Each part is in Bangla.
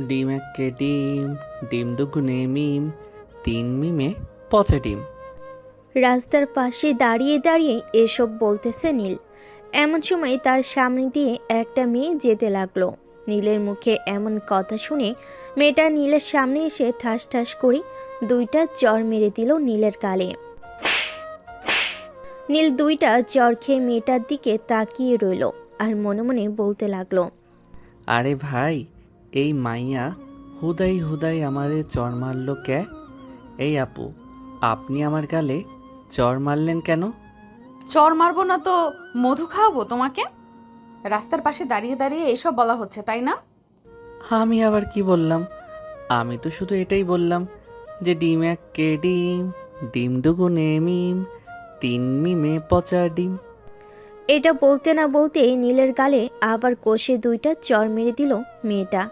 ডিম একে ডিম, ডিম দুগুনে মিম, 3 মিমে পচা ডিম। রাস্তার পাশে দাঁড়িয়ে দাঁড়িয়ে এসব বলতেছে নীল। এমন সময় তার সামনে দিয়ে একটা মেয়ে যেতে লাগলো। নীলের মুখে এমন কথা শুনে মেয়েটা নীলের সামনে এসে ঠাস ঠাস করে 2টা চড় মেরে দিল নীলের গালে। নীল 2টা চড় খেয়ে মেয়েটার দিকে তাকিয়ে রইল আর মনে মনে বলতে লাগলো, আরে ভাই, এই মাইয়া হুদাই হুদাই আমারে চর মারলো কে? এই আপু, আপনি আমার গালে চর মারলেন কেন? চর মারবো না তো মধু খাওয়াবো তোমাকে? রাস্তার পাশে দাঁড়িয়ে দাঁড়িয়ে এসব বলা হচ্ছে, তাই না? আমি আবার কি বললাম? আমি তো শুধু এটাই বললাম যে ডিম একে ডিম, ডিম দুগুনে মিম, 3 মিমে পচা ডিম। এটা বলতে না বলতেই নীলের গালে আবার কষে 2টা চড় মেরে দিল মেয়েটা।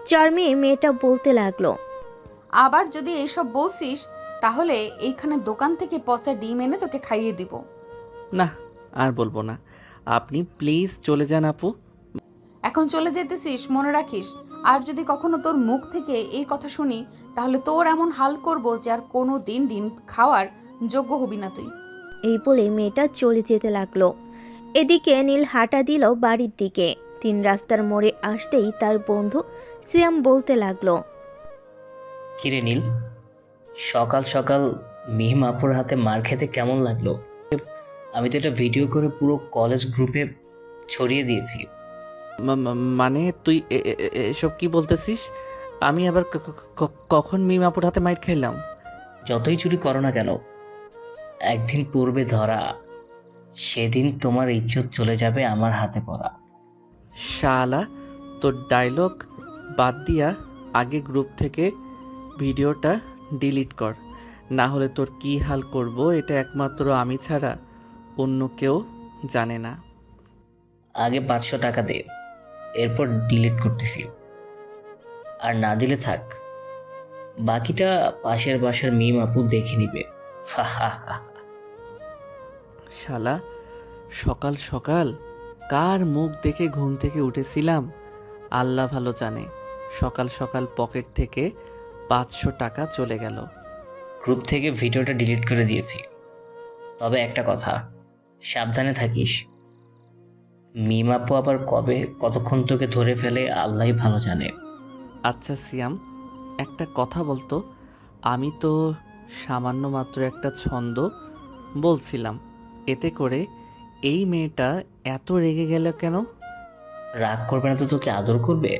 চড় মেয়ে মেয়েটা বলতে লাগলো, আবার যদি এইসব বলছিস তাহলে এইখানে দোকান থেকে পচা ডিম এনে তোকে খাইয়ে দিব। না, আর বলবো না। আপনি প্লিজ চলে যান আপু। এখন চলে যেতেছিস, মনে রাখিস, আর যদি কখনো তোর মুখ থেকে এই কথা শুনি তাহলে তোর এমন হাল করব যে আর কোনো দিন ডিম খাওয়ার যোগ্য হবি না তুই। এই বলে মেয়েটা চলে যেতে লাগলো। এদিকে নীল হাঁটা দিল বাড়ির দিকে। 3 রাস্তার মোড়ে আসতেই তার বন্ধু সিয়াম বলতে লাগলো, কিরে নীল, সকাল সকাল মিহিম আপুর হাতে মার খেতে কেমন লাগলো? আমি তো এটা ভিডিও করে পুরো কলেজ গ্রুপে ছড়িয়ে দিয়েছি। মানে তুই এসব কি বলতেছিস? আমি আবার কখন মিম আপুর হাতে মাইর খাইলাম? যতই চুরি করো না কেন, একদিন পূর্বে ধরা, সেদিন তোমার ইজ্জত চলে যাবে আমার হাতে পড়া। শালা, তোর ডায়লগ বাদ দিয়া আগে গ্রুপ থেকে ভিডিওটা ডিলিট কর, না হলে তোর কি হাল করব এটা একমাত্র আমি ছাড়া অন্য কেউ জানে না। আগে 500 টাকা দে, এরপর ডিলিট করতেছি। আর না দিলে থাক, বাকিটা পাশের বাসার মিম আপু দেখে নিবে। হা হা হা। শালা, সকাল সকাল কার মুখ দেখে ঘুম থেকে উঠেছিলাম আল্লাহ ভালো জানে। সকাল সকাল পকেট থেকে 500 টাকা চলে গেল। গ্রুপ থেকে ভিডিওটা ডিলিট করে দিয়েছি। তবে একটা কথা, সাবধানে থাকিস। মিম আপু আবার কবে কতক্ষণ তোকে ধরে ফেলে আল্লাহই ভালো জানে। আচ্ছা সিয়াম, একটা কথা বলতো। আমি তো সামান্য মাত্র একটা ছন্দ বলছিলাম, এতে করে এই মেয়েটা এত রেগে গেল কেন? রাগ করবে না তো তোকে আদর করবে?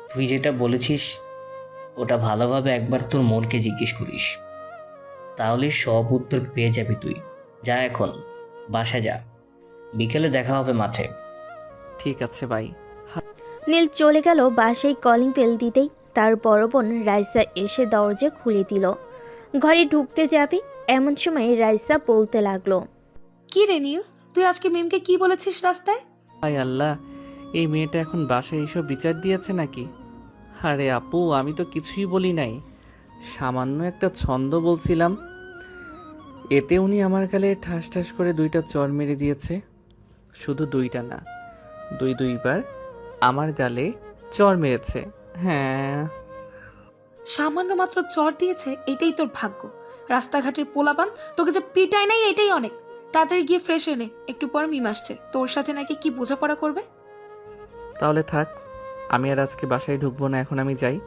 তুই যেটা বলেছিস ওটা ভালোভাবে একবার তোর মনকে জিজ্ঞেস করিস, তাহলে সব উত্তর পেয়ে যাবি তুই। যা এখন বাসা যা, বিকেলে দেখা হবে মাঠে। ঠিক আছে ভাই। নীল চলে গেল বাসায়। কলিং বেল দিতেই তার বড় বোন রাইসা এসে দরজা খুলে দিল। ঘরে ঢুকতে যাবে এমন সময় রাইসা বলতে লাগলো, কি রে নীল, তুই আজকে মিমকে কি বলেছিস রাস্তায়? হায় আল্লাহ, এই মেয়েটা এখন বাসায় এসব বিচার দিয়েছে নাকি? আরে আপু, আমি তো কিছুই বলি নাই, সামান্য একটা ছন্দ বলছিলাম। এতে উনি আমার গালে ঠাস ঠাস করে 2টা চড় মেরে দিয়েছে। শুধু 2টা না, 2বার আমার গালে চড় মেরেছে। হ্যাঁ। সামান্য মাত্র চর দিয়েছে, এটাই তোর ভাগ্য। রাস্তাঘাটের পোলাপান তোকে যে পিটাই নাই এটাই অনেক। তাড়াতাড়ি গিয়ে ফ্রেশ হয়ে নে, একটু পর মিম আসছে, তোর সাথে নাকি কি বোঝাপড়া করবে। তাহলে থাক, আমি আর আজকে বাসায় ঢুকবো না, এখন আমি যাই।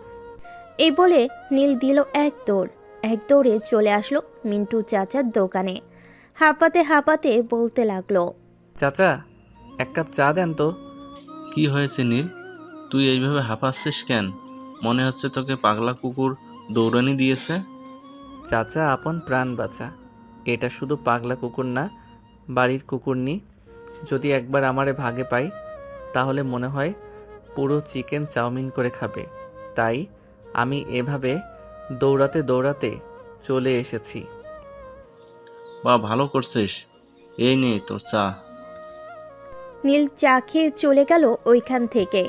এই বলে নীল দিল এক দৌড়ে চলে আসলো মিন্টু চাচার দোকানে। হাঁপাতে হাঁপাতে বলতে লাগলো, চাচা, 1 কাপ চা দেন তো। কি হয়েছে নীল, তুই এইভাবে হাঁপাচ্ছিস কেন? মনে হচ্ছে তোকে পাগলা কুকুর দৌড়ানি দিয়েছে। চাচা, আপন প্রাণ বাঁচা, এটা শুধু পাগলা কুকুর না, বাড়ির কুকুরনি। যদি একবার আমারে ভাগে পাই তাহলে মনে হয় পুরো চিকেন চাউমিন করে খাবে। তাই আমি এভাবে দৌড়াতে দৌড়াতে চলে এসেছি। বা ভালো করছিস, এই নে তোর চা। নীল চা খেয়ে চলে গেল ওইখান থেকে।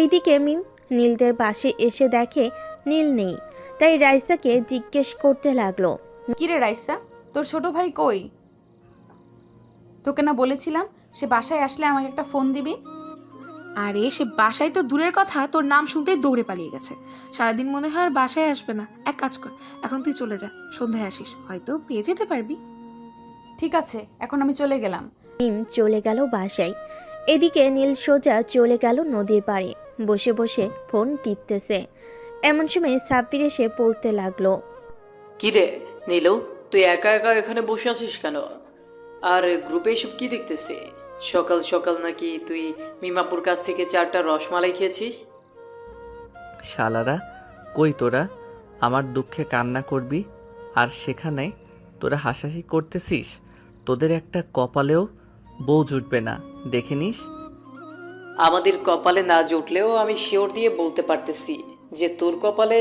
এইদিকে মিম নীলদের পাশে এসে দেখে নীল নেই, তাই রাইসাকে জিজ্ঞেস করতে লাগলো, কিরে রাইসা, তোর ছোট ভাই কই? তোকে না বলেছিলাম সে বাসায় আসলে আমাকে একটা ফোন দিবি? আরে সে বাসায় তো দূরের কথা, তোর নাম শুনতেই দৌড়ে পালিয়ে গেছে। সারাদিন মনে হয় আর বাসায় আসবে না। এক কাজ কর, এখন তুই চলে যা, সন্ধ্যায় আসিস, হয়তো পেয়ে যেতে পারবি। ঠিক আছে, এখন আমি চলে গেলাম। মিম চলে গেল বাসায়। এদিকে নীল সোজা চলে গেল নদীর পাড়ে, বসে বসে ফোন টিপতেছে। এমন সময় সাব্বির এসে পড়তে লাগলো। কিরে নীলু, তুই একা একা এখানে বসে আছিস কেন? আর গ্রুপে এসব কি দেখতেছি? সকাল সকাল নাকি তুই মিমাপুর কাছ থেকে 4টা রসমালাই খেয়েছিস? শালারা, কই তোরা আমার দুঃখে কান্না করবি আর সেখানে তোরা হাসাহাসি করতেছিস? তোদের একটা কপালেও বউ জুটবে না, দেখে নিস। আমাদের কপালে না জুটলেও আমি শিওর দিয়ে বলতে পারতেছি যে তোর কপালে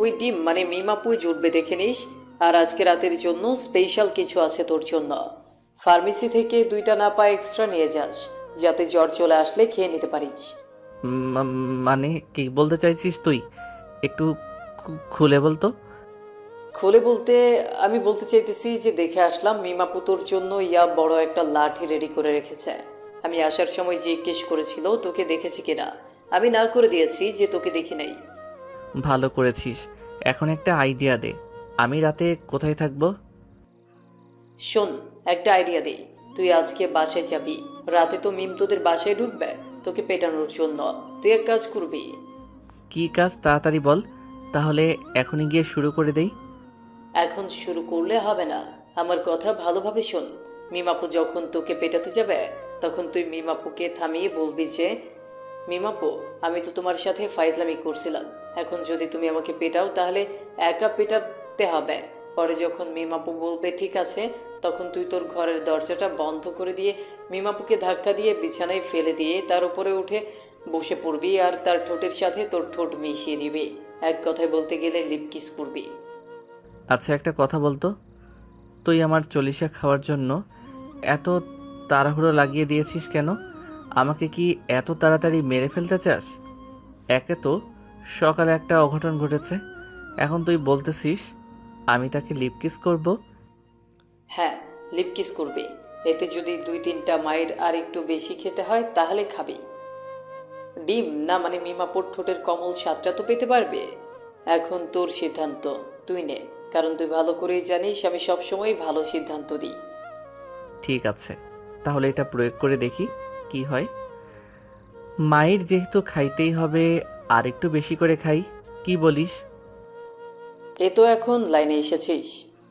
ওই ডিম মানে মিমাপুই জুটবে, দেখে নিস। আর আজকে রাতের জন্য স্পেশাল কিছু আছে তোর জন্য। ফার্মেসি থেকে 2টা নাপা এক্সট্রা নিয়ে যাস, যাতে জ্বর চলে আসলে খেয়ে নিতে পারিস। মানে কি বলতে চাইছিস তুই? একটু খুলে বলতো। খুলে বলতে আমি বলতে চাইতেছি যে দেখে আসলাম মিমাপু তোর জন্য বড় একটা লাঠি রেডি করে রেখেছে। আমি আসার সময় জিজ্ঞেস করেছিল তোকে দেখেছি কিনা, আমি না করে দিয়েছি যে তোকে দেখি নাই। ভালো করেছিস। এখন একটা আইডিয়া দে, আমি রাতে কোথায় থাকবো? শোন, একটা আইডিয়া দেই। তুই আজকে বাসায় যাবি, রাতে তো মিম তোদের বাসায় ঢুকবে তোকে পেটানোর জন্য। তুই এক কাজ করবি। কি কাজ তাড়াতাড়ি বল, তাহলে এখনই গিয়ে শুরু করে দেই। এখন শুরু করলে হবে না, আমার কথা ভালোভাবে শোন। মিমাপু যখন তোকে পেটাতে যাবে তখন তুই মিমাপুকে থামিয়ে বলবি যে, মিমাপু, আমি তো তোমার সাথে ফাইজলামি করছিলাম, এখন যদি তুমি আমাকে পেটাও তাহলে একা পেটাতে হবে। পরে যখন মিমাপু বলবে ঠিক আছে, তখন তুই তোর ঘরের দরজাটা বন্ধ করে দিয়ে মিমাপুকে ধাক্কা দিয়ে বিছানায় ফেলে দিয়ে তার উপরে উঠে বসে পড়বি আর তার ঠোঁটের সাথে তোর ঠোঁট মিশিয়ে দিবি। এক কথায় বলতে গেলে লিপ কিস করবি। আচ্ছা একটা কথা বলতো, তুই আমার চলিশা খাওয়ার জন্য এত তাড়াহুড়ো লাগিয়ে দিয়েছিস কেন? আমাকে কি এত তাড়াতাড়ি মেরে ফেলতে চাস? একে তো সকালে একটা অঘটন ঘটেছে, এখন তুই বলতেছিস আমি তাকে লিপ কিস করব? হ্যাঁ, লিপ কিস করবি। এতে যদি 2-3টা মায়ের আর একটু বেশি খেতে হয় তাহলে খাবি। ডিম না মানে মিমাপুর ঠোঁটের কমল স্বাদটা তো পেতে পারবে। এখন তোর সিদ্ধান্ত, তুই নে, কারণ তুই ভালো করেই জানিস আমি সবসময় ভালো সিদ্ধান্ত দিই। ঠিক আছে, তাহলে এটা প্রয়োগ করে দেখি কি হয়। মায়ের যেহেতু খাইতেই হবে, আর একটু বেশি করে খাই, কি বলিস? এ তো এখন লাইনে এসেছিস,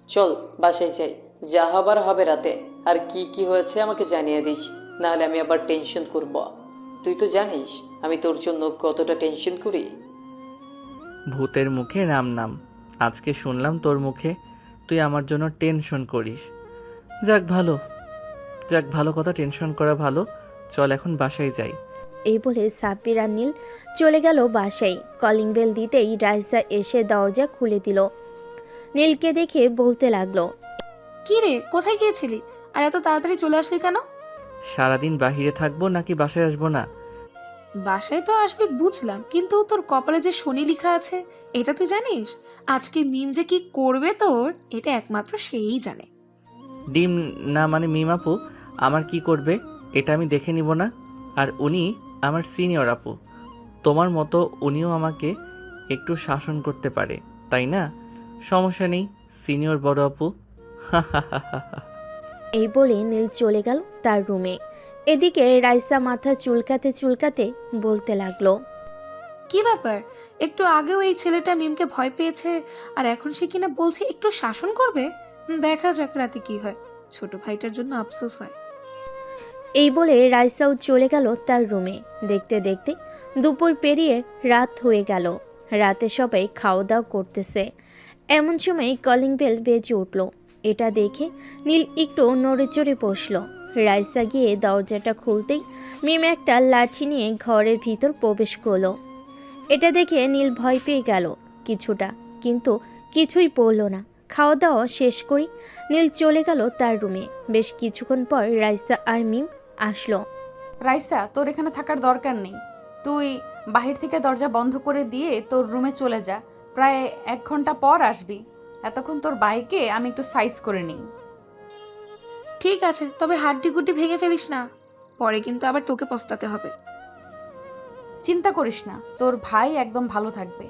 চল বাসায় যাই, যা হবার হবে রাতে। আর কি কি হয়েছে আমাকে জানিয়ে দিস, নাহলে আমি আবার টেনশন করব। তুই তো জানিস আমি তোর জন্য কতটা টেনশন করি। ভূতের মুখে রাম নাম, আজকে শুনলাম তোর মুখে তুই আমার জন্য টেনশন করিস। যাক ভালো, যাক ভালো কথা, টেনশন করা ভালো। চল এখন বাসায় যাই। এই বলে সাব্বির আর নীল চলে গেল বাসায়। কলিং বেল দিতেই রাইসা এসে দরজা খুলে দিল। নীলকে দেখে বলতে লাগলো, কি রে, কোথায় গিয়েছিলি আর এত তাড়াতাড়ি চলে আসলি কেন? সারাদিন বাহিরে থাকবো নাকি বাসায় আসবো না? বাসায় তো আসবি বুঝলাম, কিন্তু তোর কপালে যে শনি লেখা আছে এটা তুই জানিস? আজকে মিম যে কি করবে তোর, এটা একমাত্র সেই জানে। ডিম না মানে মিমাপু আমার কি করবে এটা আমি দেখে নিব না? আর উনি আমার সিনিয়র আপু, তোমার মতো উনিও আমাকে একটু শাসন করতে পারে, তাই না? সমস্যা নেই, সিনিয়র বড় আপু। এই বলে নীল চলে গেল তার রুমে। এদিকে রাইসা মাথা চুলকাতে চুলকাতে বলতে লাগলো, কি ব্যাপার, একটু আগেও এই ছেলেটা মিমকে ভয় পেয়েছে আর এখন সে কিনা বলছে একটু শাসন করবে। দেখা যাক রাতে কি হয়, ছোট ভাইটার জন্য আফসোস হয়। এই বলে রাইসাও চলে গেল তার রুমে। দেখতে দেখতে দুপুর পেরিয়ে রাত হয়ে গেল। রাতে সবাই খাওয়া দাওয়া করতেছে। এমন সময় কলিং বেল বেজে উঠল। এটা দেখে নীল একটু নড়ে চড়ে বসল। রাইসা গিয়ে দরজাটা খুলতেই মিম একটা লাঠি নিয়ে ঘরের ভিতর প্রবেশ করলো। এটা দেখে নীল ভয় পেয়ে গেল কিছুটা, কিন্তু কিছুই পড়ল না। খাওয়া দাওয়া শেষ করি নীল চলে গেল তার রুমে। বেশ কিছুক্ষণ পর রাইসা আর মিম আসলো। রাইসা, তোর এখানে থাকার দরকার নেই। তুই বাহির থেকে দরজা বন্ধ করে দিয়ে তোর রুমে চলে যা, প্রায় 1 ঘন্টা পর আসবি। এতক্ষণ তোর বাইকে আমি একটু সাইজ করে নিই। ঠিক আছে, তবে হাড্ডি গুড্ডি ভেঙে ফেলিস না, পরে কিন্তু আবার তোকে পস্তাতে হবে। চিন্তা করিস না, তোর ভাই একদম ভালো থাকবে।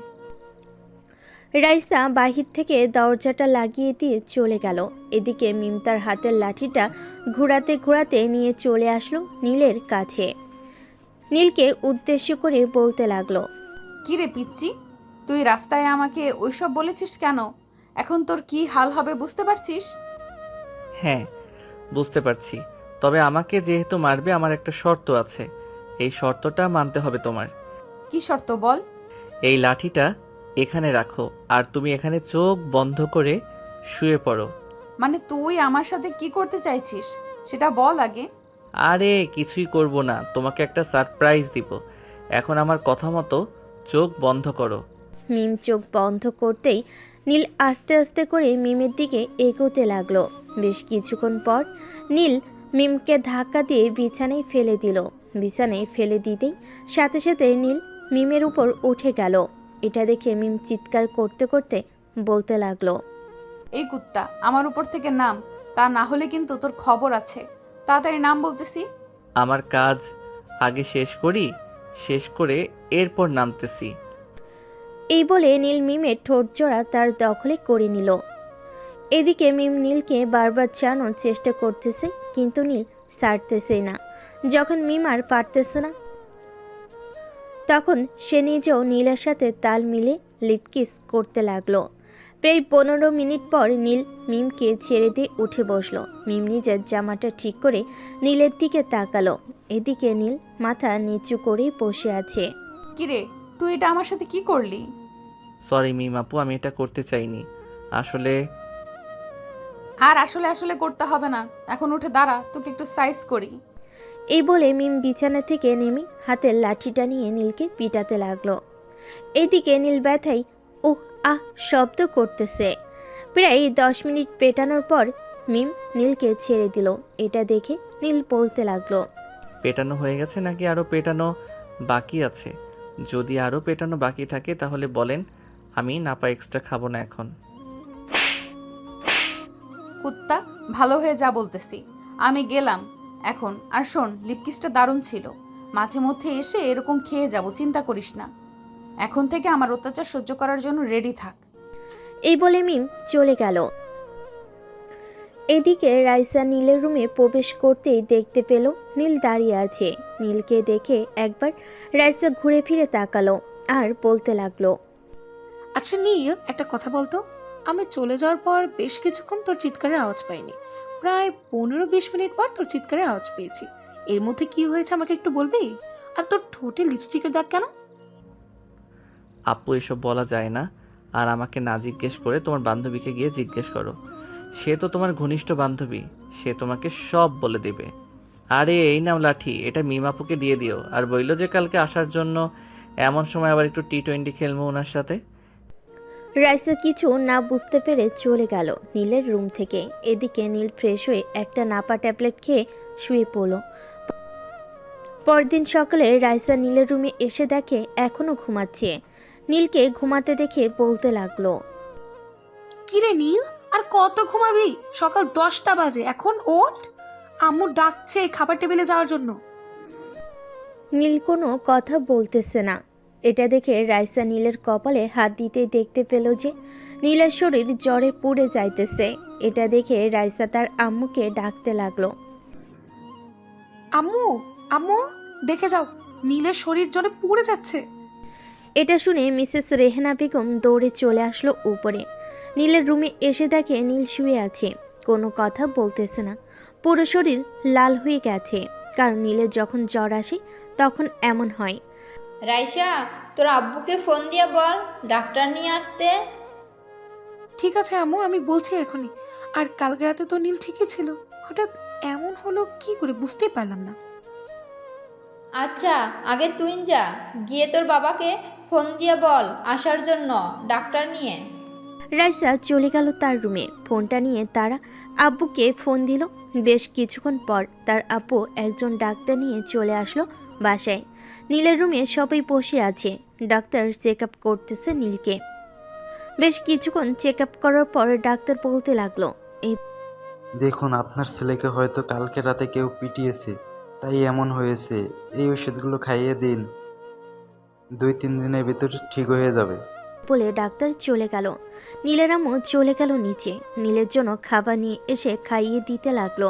রাইসা বাহির থেকে দরজাটা লাগিয়ে দিয়ে চলে গেল। এদিকে মিম তার হাতের লাঠিটা ঘোরাতে ঘোরাতে নিয়ে চলে আসলো নীলের কাছে। নীলকে উদ্দেশ্য করে বলতে লাগলো, কি রে পিচ্চি, তুই রাস্তায় আমাকে ওইসব বলেছিস কেন? এখন তোর কি হাল হবে বুঝতে পারছিস? হ্যাঁ, বুঝতে পারছি। তবে আমাকে যেহেতু মারবে, আমার একটা শর্ত আছে। এই শর্তটা মানতে হবে তোমার। কি শর্ত বল? এই লাঠিটা এখানে রাখো, আর তুমি এখানে চোখ বন্ধ করে শুয়ে পড়ো। মানে তুই আমার সাথে কি করতে চাইছিস সেটা বল আগে। আরে কিছুই করব না, তোমাকে একটা সারপ্রাইজ দিব। এখন আমার কথা মতো চোখ বন্ধ করো। মিম চোখ বন্ধ করতেই নীল আস্তে আস্তে করে মিমের দিকে এগোতে লাগলো। বেশ কিছুক্ষণ পর নীল মিমকে ধাক্কা দিয়ে বিছানায় ফেলে দিল। বিছানায় ফেলে দিতেই সাথে সাথে নীল মিমের উপর উঠে গেল। এটা দেখে মিম চিৎকার করতে করতে বলতে লাগলো, এই কুত্তা, আমার উপর থেকে নাম, তা না হলে কিন্তু তোর খবর আছে। তাড়াতাড়ি নাম বলতেছি। আমার কাজ আগে শেষ করি, শেষ করে এরপর নামতেছি। এই বলে নীল মিমের ঠোঁট জোড়া তার দখলে করে নিল। এদিকে মিম নীলকে বারবার ছাড়ানোর চেষ্টা করতেছে, কিন্তু নীল ছাড়তেছে না। যখন মিম আর পারতেছে না, তখন সে নিজেও নীলের সাথে তাল মিলে লিপকিস করতে লাগলো। প্রায় 15 মিনিট পর নীল মিমকে ছেড়ে দিয়ে উঠে বসলো। মিম নিজের জামাটা ঠিক করে নীলের দিকে তাকালো। এদিকে নীল মাথা নিচু করে বসে আছে। কিরে, তুই এটা আমার সাথে কি করলি? সরি মিম আপু, আমি এটা করতে চাইনি আসলে। আর আসলে আসলে করতে হবে না, এখন উঠে দাঁড়া, তোকে একটু সাইজ করি। এই বলে মিম বিছানা থেকে নেমে হাতের লাঠিটা নিয়ে নীলকে পিটাতে লাগলো। এদিকে নীল ব্যথায় ওহ আহ শব্দ করতেছে। প্রায় 10 মিনিট পেটানোর পর মিম নীলকে ছেড়ে দিল। এটা দেখে নীল বলতে লাগলো, পেটানো হয়ে গেছে নাকি আরও পেটানো বাকি আছে? যদি আরও পেটানো বাকি থাকে তাহলে বলেন, আমি নাপা এক্সট্রা খাবো না এখন। কুত্তা, ভালো হয়ে যা বলতেছি, আমি গেলাম এখন। আর শোন, লিপকিসটা দারুণ ছিল, মাঝে মধ্যে এসে এরকম খেয়ে যাব, চিন্তা করিস না। এখন থেকে আমার অত্যাচার সহ্য করার জন্য রেডি থাক। এই বলে মিম চলে গেল। এদিকে রাইসা নীলের রুমে প্রবেশ করতেই দেখতে পেল নীল দাঁড়িয়ে আছে। নীলকে দেখে একবার রাইসা ঘুরে ফিরে তাকালো আর বলতে লাগলো, আচ্ছা নীল, একটা কথা বলতো। আমি চলে যাওয়ার পর বেশ কিছুক্ষণ তোর চিৎকারের আওয়াজ পাইনি। প্রায় 15-20 মিনিট পর তোর চিৎকারের আওয়াজ পেয়েছি। এর মধ্যে কি হয়েছে আমাকে একটু বলবি? আর তোর ঠোঁটে লিপস্টিকের দাগ কেন? আপু এসব বলা যায় না, আর আমাকে না জিজ্ঞেস করে তোমার বান্ধবীকে গিয়ে জিজ্ঞেস করো। সে তো তোমার ঘনিষ্ঠ বান্ধবী, সে তোমাকে সব বলে দেবে। আরে এই নাও লাঠি, এটা মিম আপুকে দিয়ে দিও, আর বইলো যে কালকে আসার জন্য। এমন সময় আবার একটু T20 খেলবো ওনার সাথে। রাইসা কিছু না বুঝতে পেরে চলে গেল নীলের রুম থেকে। এদিকে নীল ফ্রেশ হয়ে একটা নাপা ট্যাবলেট খেয়ে শুয়ে পড়ল। পরদিন সকালে রাইসা নীলের রুমে এসে দেখে এখনো ঘুমাচ্ছে। নীলকে ঘুমাতে দেখে বলতে লাগলো, কিরে নীল, আর কত ঘুমাবি? সকাল 10টা বাজে, এখন ওঠ। আম্মু ডাকছে খাবার টেবিলে যাওয়ার জন্য। নীল কোনো কথা বলতেছে না। এটা দেখে রাইসা নীলের কপালে হাত দিতে দেখতে পেল যে নীলের শরীর জ্বরে পুড়ে যাইতেছে। এটা দেখে রাইসা তার আম্মুকে ডাকতে লাগলো, আম্মু, আম্মু, দেখে যাও, নীলের শরীর জ্বরে পুড়ে যাচ্ছে। এটা শুনে মিসেস রেহেনা বেগম দৌড়ে চলে আসলো উপরে। নীলের রুমে এসে দেখে নীল শুয়ে আছে, কোনো কথা বলতেছে না। পুরো শরীর লাল হয়ে গেছে, কারণ নীলের যখন জ্বর আসে তখন এমন হয়। রাইসা, তোর আব্বুকে ফোন দিয়ে বল ডাক্তার নিয়ে আসতে। ঠিক আছে আম্মু, আমি বলছি এখনই। আর কালকে রাতে তো নীল ঠিকই ছিল, হঠাৎ এমন হলো কি করে বুঝতেই পারলাম না। আচ্ছা, আগে তুই যা, গিয়ে তোর বাবাকে ফোন দিয়ে বল আসার জন্য ডাক্তার নিয়ে। রাইসা চলে গেল তার রুমে। ফোনটা নিয়ে তারা আব্বুকে ফোন দিল। বেশ কিছুক্ষণ পর তার আব্বু একজন ডাক্তার নিয়ে চলে আসলো বাসায়। নীলের রুমে সবাই বসে আছে। ডাক্তার চেক আপ করতেছে নীলকে। বেশ কিছুক্ষণ চেক আপ করার পর ডাক্তার বলতে লাগলো, দেখুন, আপনার ছেলেকে হয়তো কালকে রাতে কেউ পিটিয়েছে, তাই এমন হয়েছে। এই ওষুধগুলো খাইয়ে দিন। 2-3 দিনের ভিতর ঠিক হয়ে যাবে। বলে ডাক্তার চলে গেল। নীলের আম্মু চলে গেল নিচে। নীলের জন্য খাবার নিয়ে এসে খাইয়ে দিতে লাগলো।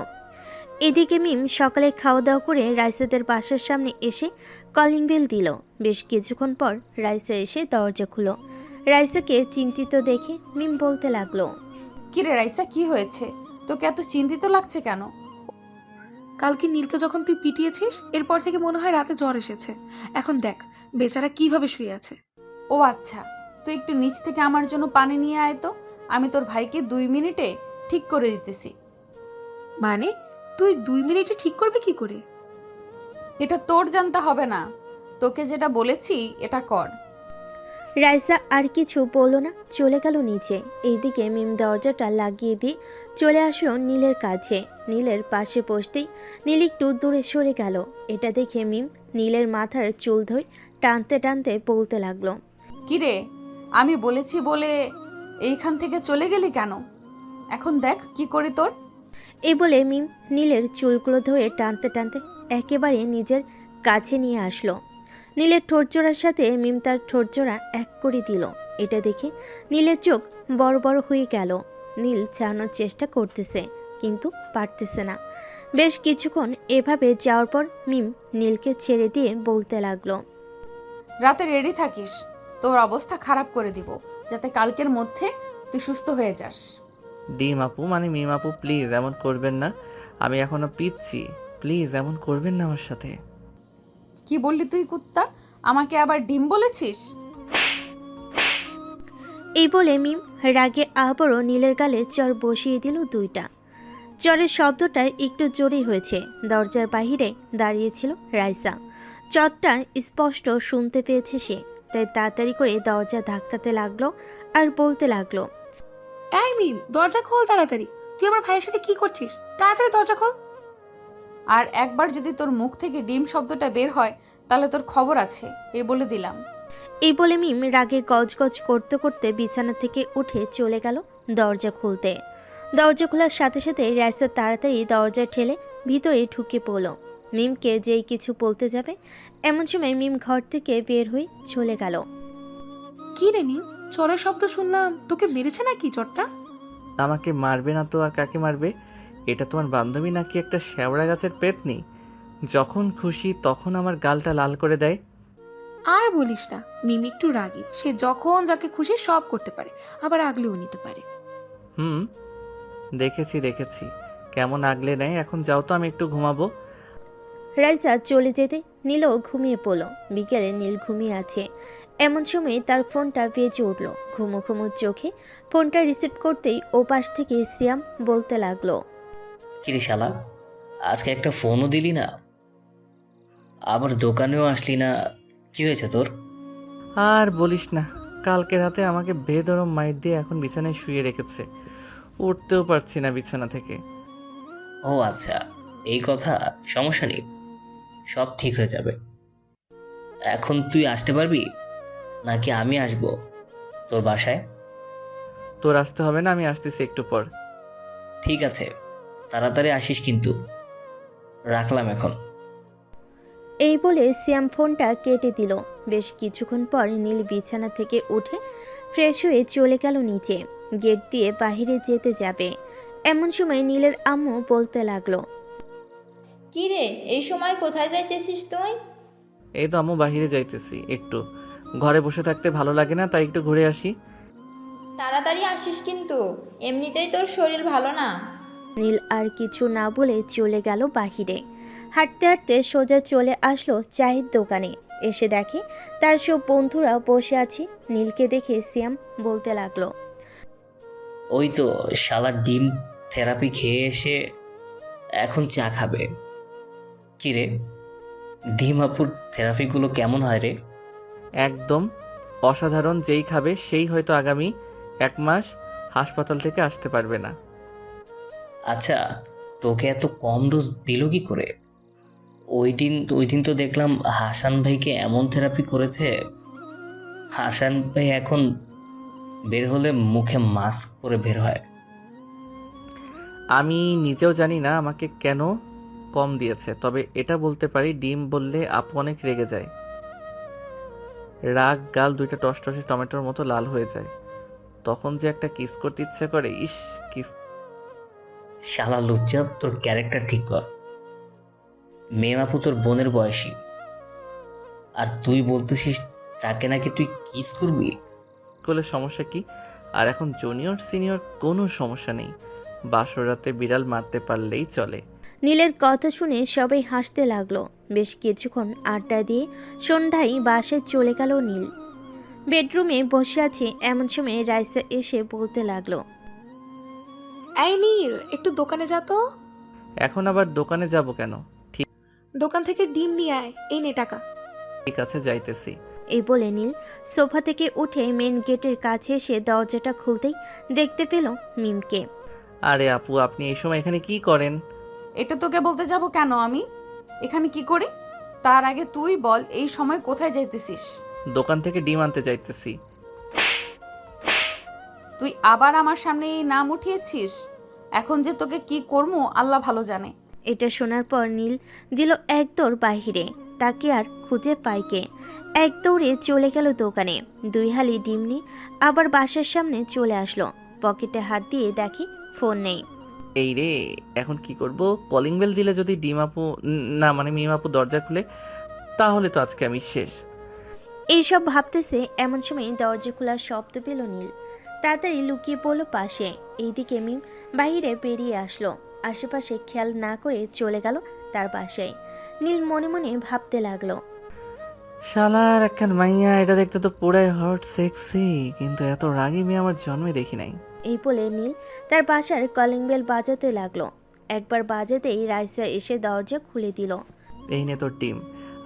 এদিকে মিম সকালে খাওয়া দাওয়া করে রাইসাদের বাসার সামনে এসে কলিং বেল দিল। বেশ কিছুক্ষণ পর রাইসা এসে দরজা খুলো। রাইসাকে চিন্তিত দেখে মিম বলতে লাগলো, কিরে রাইসা, কি হয়েছে? তোকে এত চিন্তিত লাগছে কেন? কালকে নীলকে যখন তুই পিটিয়েছিস এরপর থেকে মনে হয় রাতে জ্বর এসেছে। এখন দেখ বেচারা কিভাবে শুয়ে আছে। ও আচ্ছা, তুই একটু নিচ থেকে আমার জন্য পানি নিয়ে আয় তো। আমি তোর ভাইকে 2 মিনিটে ঠিক করে দিতেছি। মানে তুই 2 মিনিটে ঠিক করবি কি করে? এটা তোর জানতে হবে না, তোকে যেটা বলেছি এটা কর। রাইসা আর কিছু বলল না, চলে গেল নিচে। এইদিকে মিম দরজাটা লাগিয়ে দিয়ে চলে আসলো নীলের কাছে। নীলের পাশে বসতেই নীল একটু দূরে সরে গেল। এটা দেখে মিম নীলের মাথার চুল ধরে টানতে টানতে বলতে লাগলো, কিরে, আমি বলেছি বলে এইখান থেকে চলে গেলি কেন? এখন দেখ কি করি তোর। এই বলে মিম নীলের চুলগুলো ধরে টানতে টানতে একেবারে নিজের কাছে নিয়ে আসলো। নীলের ঠোঁটজোড়ার সাথে মিম তার ঠোঁটজোড়া এক করে দিল। এটা দেখে নীলের চোখ বড় বড় হয়ে গেল। নীল চানোর চেষ্টা করতেছে কিন্তু পারতেছে না। বেশ কিছুক্ষণ এভাবে যাওয়ার পর মিম নীলকে ছেড়ে দিয়ে বলতে লাগলো, রাতে রেডি থাকিস, তোর অবস্থা খারাপ করে দিব, যাতে কালকের মধ্যে তুই সুস্থ হয়ে যাস। ডিম আপু মানে মিম আপু, প্লিজ এমন করবেন না। আমি এখনো পিচ্ছি, প্লিজ এমন করবেন না আমার সাথে। কি বললি তুই কুত্তা? আমাকে আবার ডিম বলেছিস? এই বলে মিম রাগে আবারও নীলের গালে চর বসিয়ে দিল 2টা। চরের শব্দটা একটু জোরেই হয়েছে। দরজার বাহিরে দাঁড়িয়েছিল রাইসা। চরটা স্পষ্ট শুনতে পেয়েছে সে, তাই তাড়াতাড়ি করে দরজা ধাক্কাতে লাগলো আর বলতে লাগলো, এই মিম, দরজা খোল তাড়াতাড়ি। তুই আমার ভাইয়ের সাথে কি করছিস? তাড়াতাড়ি দরজা খোল। আর একবার যদি তোর মুখ থেকে ডিম শব্দটা বের হয় তাহলে তোর খবর আছে, এই বলে দিলাম। এই বলে মিম রাগে গজগজ করতে করতে বিছানা থেকে উঠে চলে গেল দরজা খুলতে। দরজা খোলার সাথে সাথে রাইসা তাড়াতাড়ি দরজা ঠেলে ভিতরে ঢুকে পড়ল। মিমকে যেই কিছু বলতে যাবে এমন সময় মিম ঘর থেকে বের হয়ে চলে গেল। কি রে নীল, চরের শব্দ শুনলাম, তোকে মেরেছে নাকি চরটা? আমাকে মারবে না তো আর কাকে মারবে? এটা তোমার বান্ধবী নাকি একটা শ্যাওড়া গাছের পেতনি? যখন খুশি তখন আমার গালটা লাল করে দেয়। আর বলিস না, মিম একটু রাগী। সে যখন যাকে খুশি সব করতে পারে, আবার আগলেও নিতে পারে। হুম, দেখেছি দেখেছি কেমন আগলে নেয়। এখন যাও তো, আমি একটু ঘুমাবো। রাইসা চলে যেতে নীলও ঘুমিয়ে পড়ল। বিকেলে নীল ঘুমিয়ে আছে এমন সময় তার ফোনটা বেজে উঠল। ঘুমো ঘুমো চোখে ফোনটা রিসিভ করতেই ওপাশ থেকে সিয়াম বলতে লাগলো, কিরে শালা, আজকে একটা ফোনও দিলি না, আবার দোকানেও আসলি না, কি হয়েছে তোর? আর বলিস না, কালকে রাতে আমাকে বেদরম মাইর দিয়ে এখন বিছানায় শুয়ে রেখেছে। উঠতেও পারছি না বিছানা থেকে। ও আচ্ছা, এই কথা। সমস্যা নেই, সব ঠিক হয়ে যাবে। এখন তুই আসতে পারবি নাকি আমি আসবো তোর বাসায়? তোর আসতে হবে না, আমি আসতেছি একটু পর। ঠিক আছে, তাড়াতাড়ি আসিস কিন্তু। রাখলাম এখন। এই বলে সিয়াম ফোনটা কেটে দিল। বেশ কিছুক্ষণ পর নীল বিছানা থেকে উঠে ফ্রেশ হয়ে চলে গেল নিচে। গেট দিয়ে বাইরে যেতে যাবে এমন সময় নীলের আম্মু বলতে লাগলো, কি রে, এই সময় কোথায় যাইতেছিস তুই? এই তো আম্মু, বাহিরে যাইতেছি একটু। ঘরে বসে থাকতে ভালো লাগে না, তাই একটু ঘুরে আসি। তাড়াতাড়ি আসিস কিন্তু, এমনিতেই তোর শরীর ভালো না। নীল আর কিছু না বলে চলে গেল বাহিরে। হাঁটতে হাঁটতে সোজা চলে আসলো চায়ের দোকানে। এসে দেখে তার সব বন্ধুরা বসে আছে। নীলকে দেখে সিয়াম বলতে লাগলো, ওই তো শালা ডিম থেরাপি খেয়ে এসে এখন চা খাবে। কি রে, ডিম আপুর থেরাপিগুলো কেমন হয় রে? একদম অসাধারণ। যেই খাবে সেই হয়তো আগামী 1 মাস হাসপাতাল থেকে আসতে পারবে না। আচ্ছা, তোকে এত কম ডোজ দিল কি করে? ওই দিন তো দেখলাম হাসান ভাইকে এমন থেরাপি করেছে। হাসান ভাই এখন বের হলে মুখে মাস্ক পরে বের হয়। আমি নিজেও জানি না আমাকে কেন কম দিয়েছে, তবে এটা বলতে পারি ডিম বললে আপু অনেক রেগে যায়। রাগ গাল দুইটা টসটসে টমেটোর মতো লাল হয়ে যায়। তখন যে একটা কিস করতে ইচ্ছে করে, ইস কিস। শালা লুচ্চা, তোর ক্যারেক্টার ঠিক কর। মেম আপু তোর বোনের বয়সী, আর তুই বলতেছিস তাকে নাকি তুই কিস করবি? করলে সমস্যা কি? আর এখন জুনিয়র সিনিয়র কোনো সমস্যা নেই, বাসর রাতে বিড়াল মারতে পারলেই চলে। নীলের কথা শুনে সবাই হাসতে লাগলো। বেশ কিছুক্ষণ আড্ডা দিয়ে সন্ধ্যায় বাসায় চলে গেল নীল। বেডরুমে বসে আছে এমন সময় রাইসা এসে বলতে লাগলো, এই নীল, একটু দোকানে যা তো। এখন আবার দোকানে যাব কেন? দোকান থেকে ডিম নিয়ে আয়, এই নে টাকা। ঠিক আছে, যাইতেছি। এই বলে নীল সোফা থেকে উঠে মেন গেটের কাছে এসে দরজাটা খুলতেই দেখতে পেল মিমকে। আরে আপু, আপনি এই সময় এখানে কি করেন? এটা তোকে বলতে যাব কেন আমি এখানে কি করি? তার আগে তুই বল, এই সময় কোথায় যাইতেছিস? দোকান থেকে ডিম আনতে যাইতেছি। তুই আবার আমার সামনে এই নাম উঠিয়েছিস? এখন যে তোকে কি করবো আল্লাহ ভালো জানে। এটা শোনার পর নীল দিল এক দৌড় বাহিরে। তাকে আর খুঁজে পাইকে এক দৌড়ে চলে গেল দোকানে। 2 হালি ডিম নিয়ে আবার বাসার সামনে চলে আসলো। পকেটে হাত দিয়ে দেখি ফোন নেই। এই রে, এখন কি করব? কলিং বেল দিলে যদি ডিম আপু না মানে মিম আপু দরজা খুলে, তাহলে তো আজকে আমি শেষ। এইসব ভাবতেছে এমন সময় দরজা খোলার শব্দ পেল নীল। তাড়াতাড়ি লুকিয়ে পড়ল পাশে। এইদিকে মিম বাইরে বেরিয়ে আসলো। আশেপাশে খেয়াল না করে চলে গেল তার বাসায়। নীল মনে মনে ভাবতে লাগলো, শালার একখান মাইয়া, এটা দেখতে তো পুরাই হট সেক্সি, কিন্তু এত রাগী মেয়ে আমার জন্মে দেখি নাই। এই বলে নীল তার বাসার কলিং বেল বাজাতে লাগলো। একবার বাজাতেই রাইসা এসে দরজা খুলে দিল। এই নে তোর ডিম,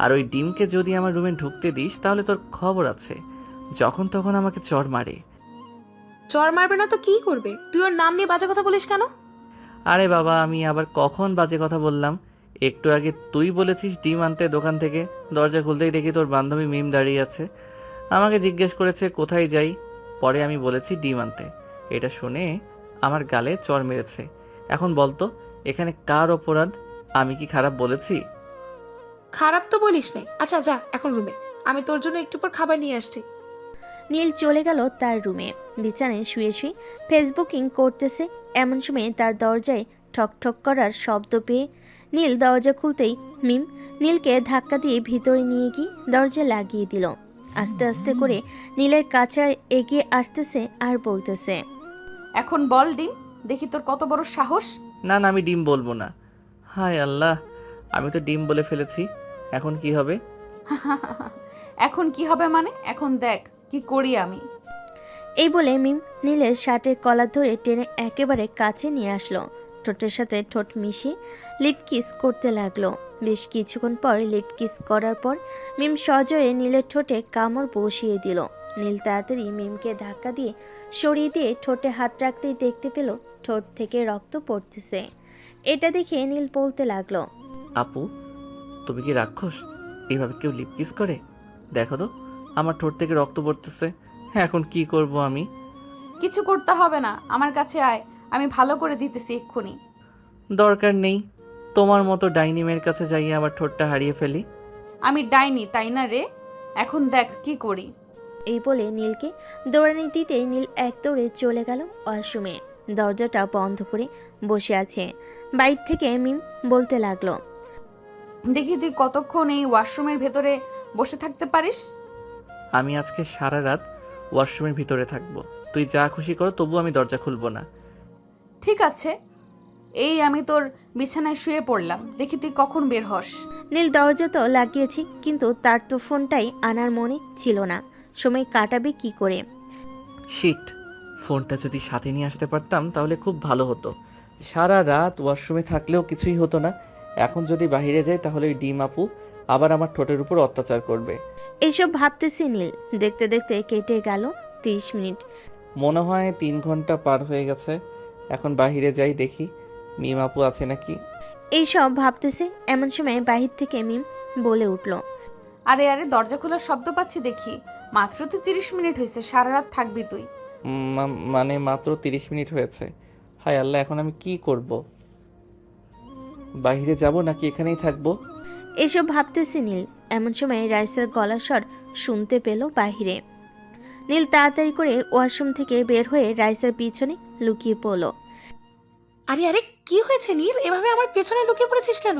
আর ওই ডিমকে যদি আমার রুমে ঢুকতে দিস তাহলে তোর খবর আছে। যখন তখন আমাকে চড় মারে। চর মারবে না তো কি করবে? তুই ওর নাম নিয়ে বাজে কথা বলিস কেন? আরে বাবা, আমি আবার কখন বাজে কথা বললাম? একটু আগে তুই বলেছিস ডিম আনতে দোকান থেকে। দরজা খুলতেই দেখি তোর বান্ধবী মিম দাঁড়িয়ে আছে, আমাকে জিজ্ঞেস করেছে কোথায় যাই। পরে আমি বলেছি ডিম আনতে। এটা শুনে আমার গালে চড় মেরেছে। এখন বলতো, এখানে কার অপরাধ? আমি কি খারাপ বলেছি? খারাপ তো বলিস নাই। আচ্ছা যা এখন রুমে, আমি তোর জন্য একটু পর খাবার নিয়ে আসছি। নীল চলে গেল তার রুমে। বিছানায় শুয়ে শুয়ে ফেসবুকিং করতেছে। এমন সময় তার দরজায় ঠক ঠক করার শব্দ পেয়ে নীল দরজা খুলতেই মিম নীলকে ধাক্কা দিয়ে ভিতরে নিয়ে গিয়ে দরজা লাগিয়ে দিল। আস্তে আস্তে করে নীলের কাছে এগিয়ে আসতেছে আর বলতেছে, এখন বল ডিম, দেখি তোর কত বড় সাহস। না না, আমি ডিম বলবো না। হায় আল্লাহ, আমি তো ডিম বলে ফেলেছি। এখন কি হবে? এখন কি হবে মানে? এখন দেখ কি করি আমি। এই বলে মিম নীলের শার্টের কলার ধরে টেনে একেবারে কাছে নিয়ে আসলো। ঠোঁটের সাথে ঠোঁট মিশিয়ে লিপ কিস করতে লাগলো। বেশ কিছুক্ষণ পর লিপ কিস করার পর মিম সজোরে নীলের ঠোঁটে কামড় বসিয়ে দিল। নীল তাড়াতাড়ি মিমকে ধাক্কা দিয়ে সরিয়ে দিয়ে ঠোঁটে হাত রাখতেই দেখতে পেল ঠোঁট থেকে রক্ত পড়তেছে। এটা দেখে নীল বলতে লাগলো, আপু, তুমি কি রাক্ষস? এভাবে কেউ লিপ কিস করে? দেখো তো, আমার ঠোঁট থেকে রক্ত পড়তেছে। হ্যাঁ, এখন কি করব আমি? কিছু করতে হবে না, আমার কাছে আয়, আমি ভালো করে দিতেছি এক্ষুনি। দরকার নেই, তোমার মতো ডাইনি মেয়ের কাছে যাই আবার ঠোঁটটা হারিয়ে ফেলি। আমি ডাইনি তাই না রে? এখন দেখ কি করি। এই বলে নীলকে দৌড়ানি দিতেই নীল এক দৌড়ে চলে গেল ওয়াশরুমে। দরজাটা বন্ধ করে বসে আছে। বাইর থেকে মিম বলতে লাগলো, দেখি তুই কতক্ষণ এই ওয়াশরুমের ভেতরে বসে থাকতে পারিস। আমি আজকে সারা রাত ওয়াশরুমের ভিতরে থাকবো। তুই যা খুশি করো, তবু আমি দরজা খুলবো না। ঠিক আছে, এই আমি তোর বিছানায় শুয়ে পড়লাম, দেখি তুই কখন বের হস। নীল দরজা তো লাগিয়েছি, কিন্তু তার তো ফোনটাই আনার মনে ছিল না। সময় কাটাবে কি করে? শিট, ফোনটা যদি সাথে নিয়ে আসতে পারতাম তাহলে খুব ভালো হতো। সারা রাত ওয়াশরুমে থাকলেও কিছুই হতো না। এখন যদি বাইরে যাই তাহলে ওই ডিম আপু আবার আমার ঠোঁটের উপর অত্যাচার করবে। এইসব ভাবতেছে নীল। দেখতে দেখতে কেটে গেল 30 মিনিট। মনে হয় 3 ঘন্টা পার হয়ে গেছে। এখন বাইরে যাই, দেখি মিম আপু আছে নাকি। এইসব ভাবতেছে এমন সময় বাহির থেকে মিম বলে উঠল, আরে আরে, দরজা খোলার শব্দ পাচ্ছি দেখি। মাত্র তো 30 মিনিট হয়েছে, সারা রাত থাকবি তুই? মানে মাত্র 30 মিনিট হয়েছে। হায় আল্লাহ, এখন আমি কি করব? বাইরে যাব নাকি এখানেই থাকবো? এসব ভাবতেছে নীল। এমন সময় রাইসের গলার স্বর শুনতে পেল বাহিরে। নীল তাড়াতাড়ি করে ওয়াশরুম থেকে বের হয়ে রাইসার পিছনে লুকিয়ে পড়ল। আরে আরে, কি হয়েছে নীল? এভাবে আমার পেছনে লুকিয়ে পড়েছিস কেন?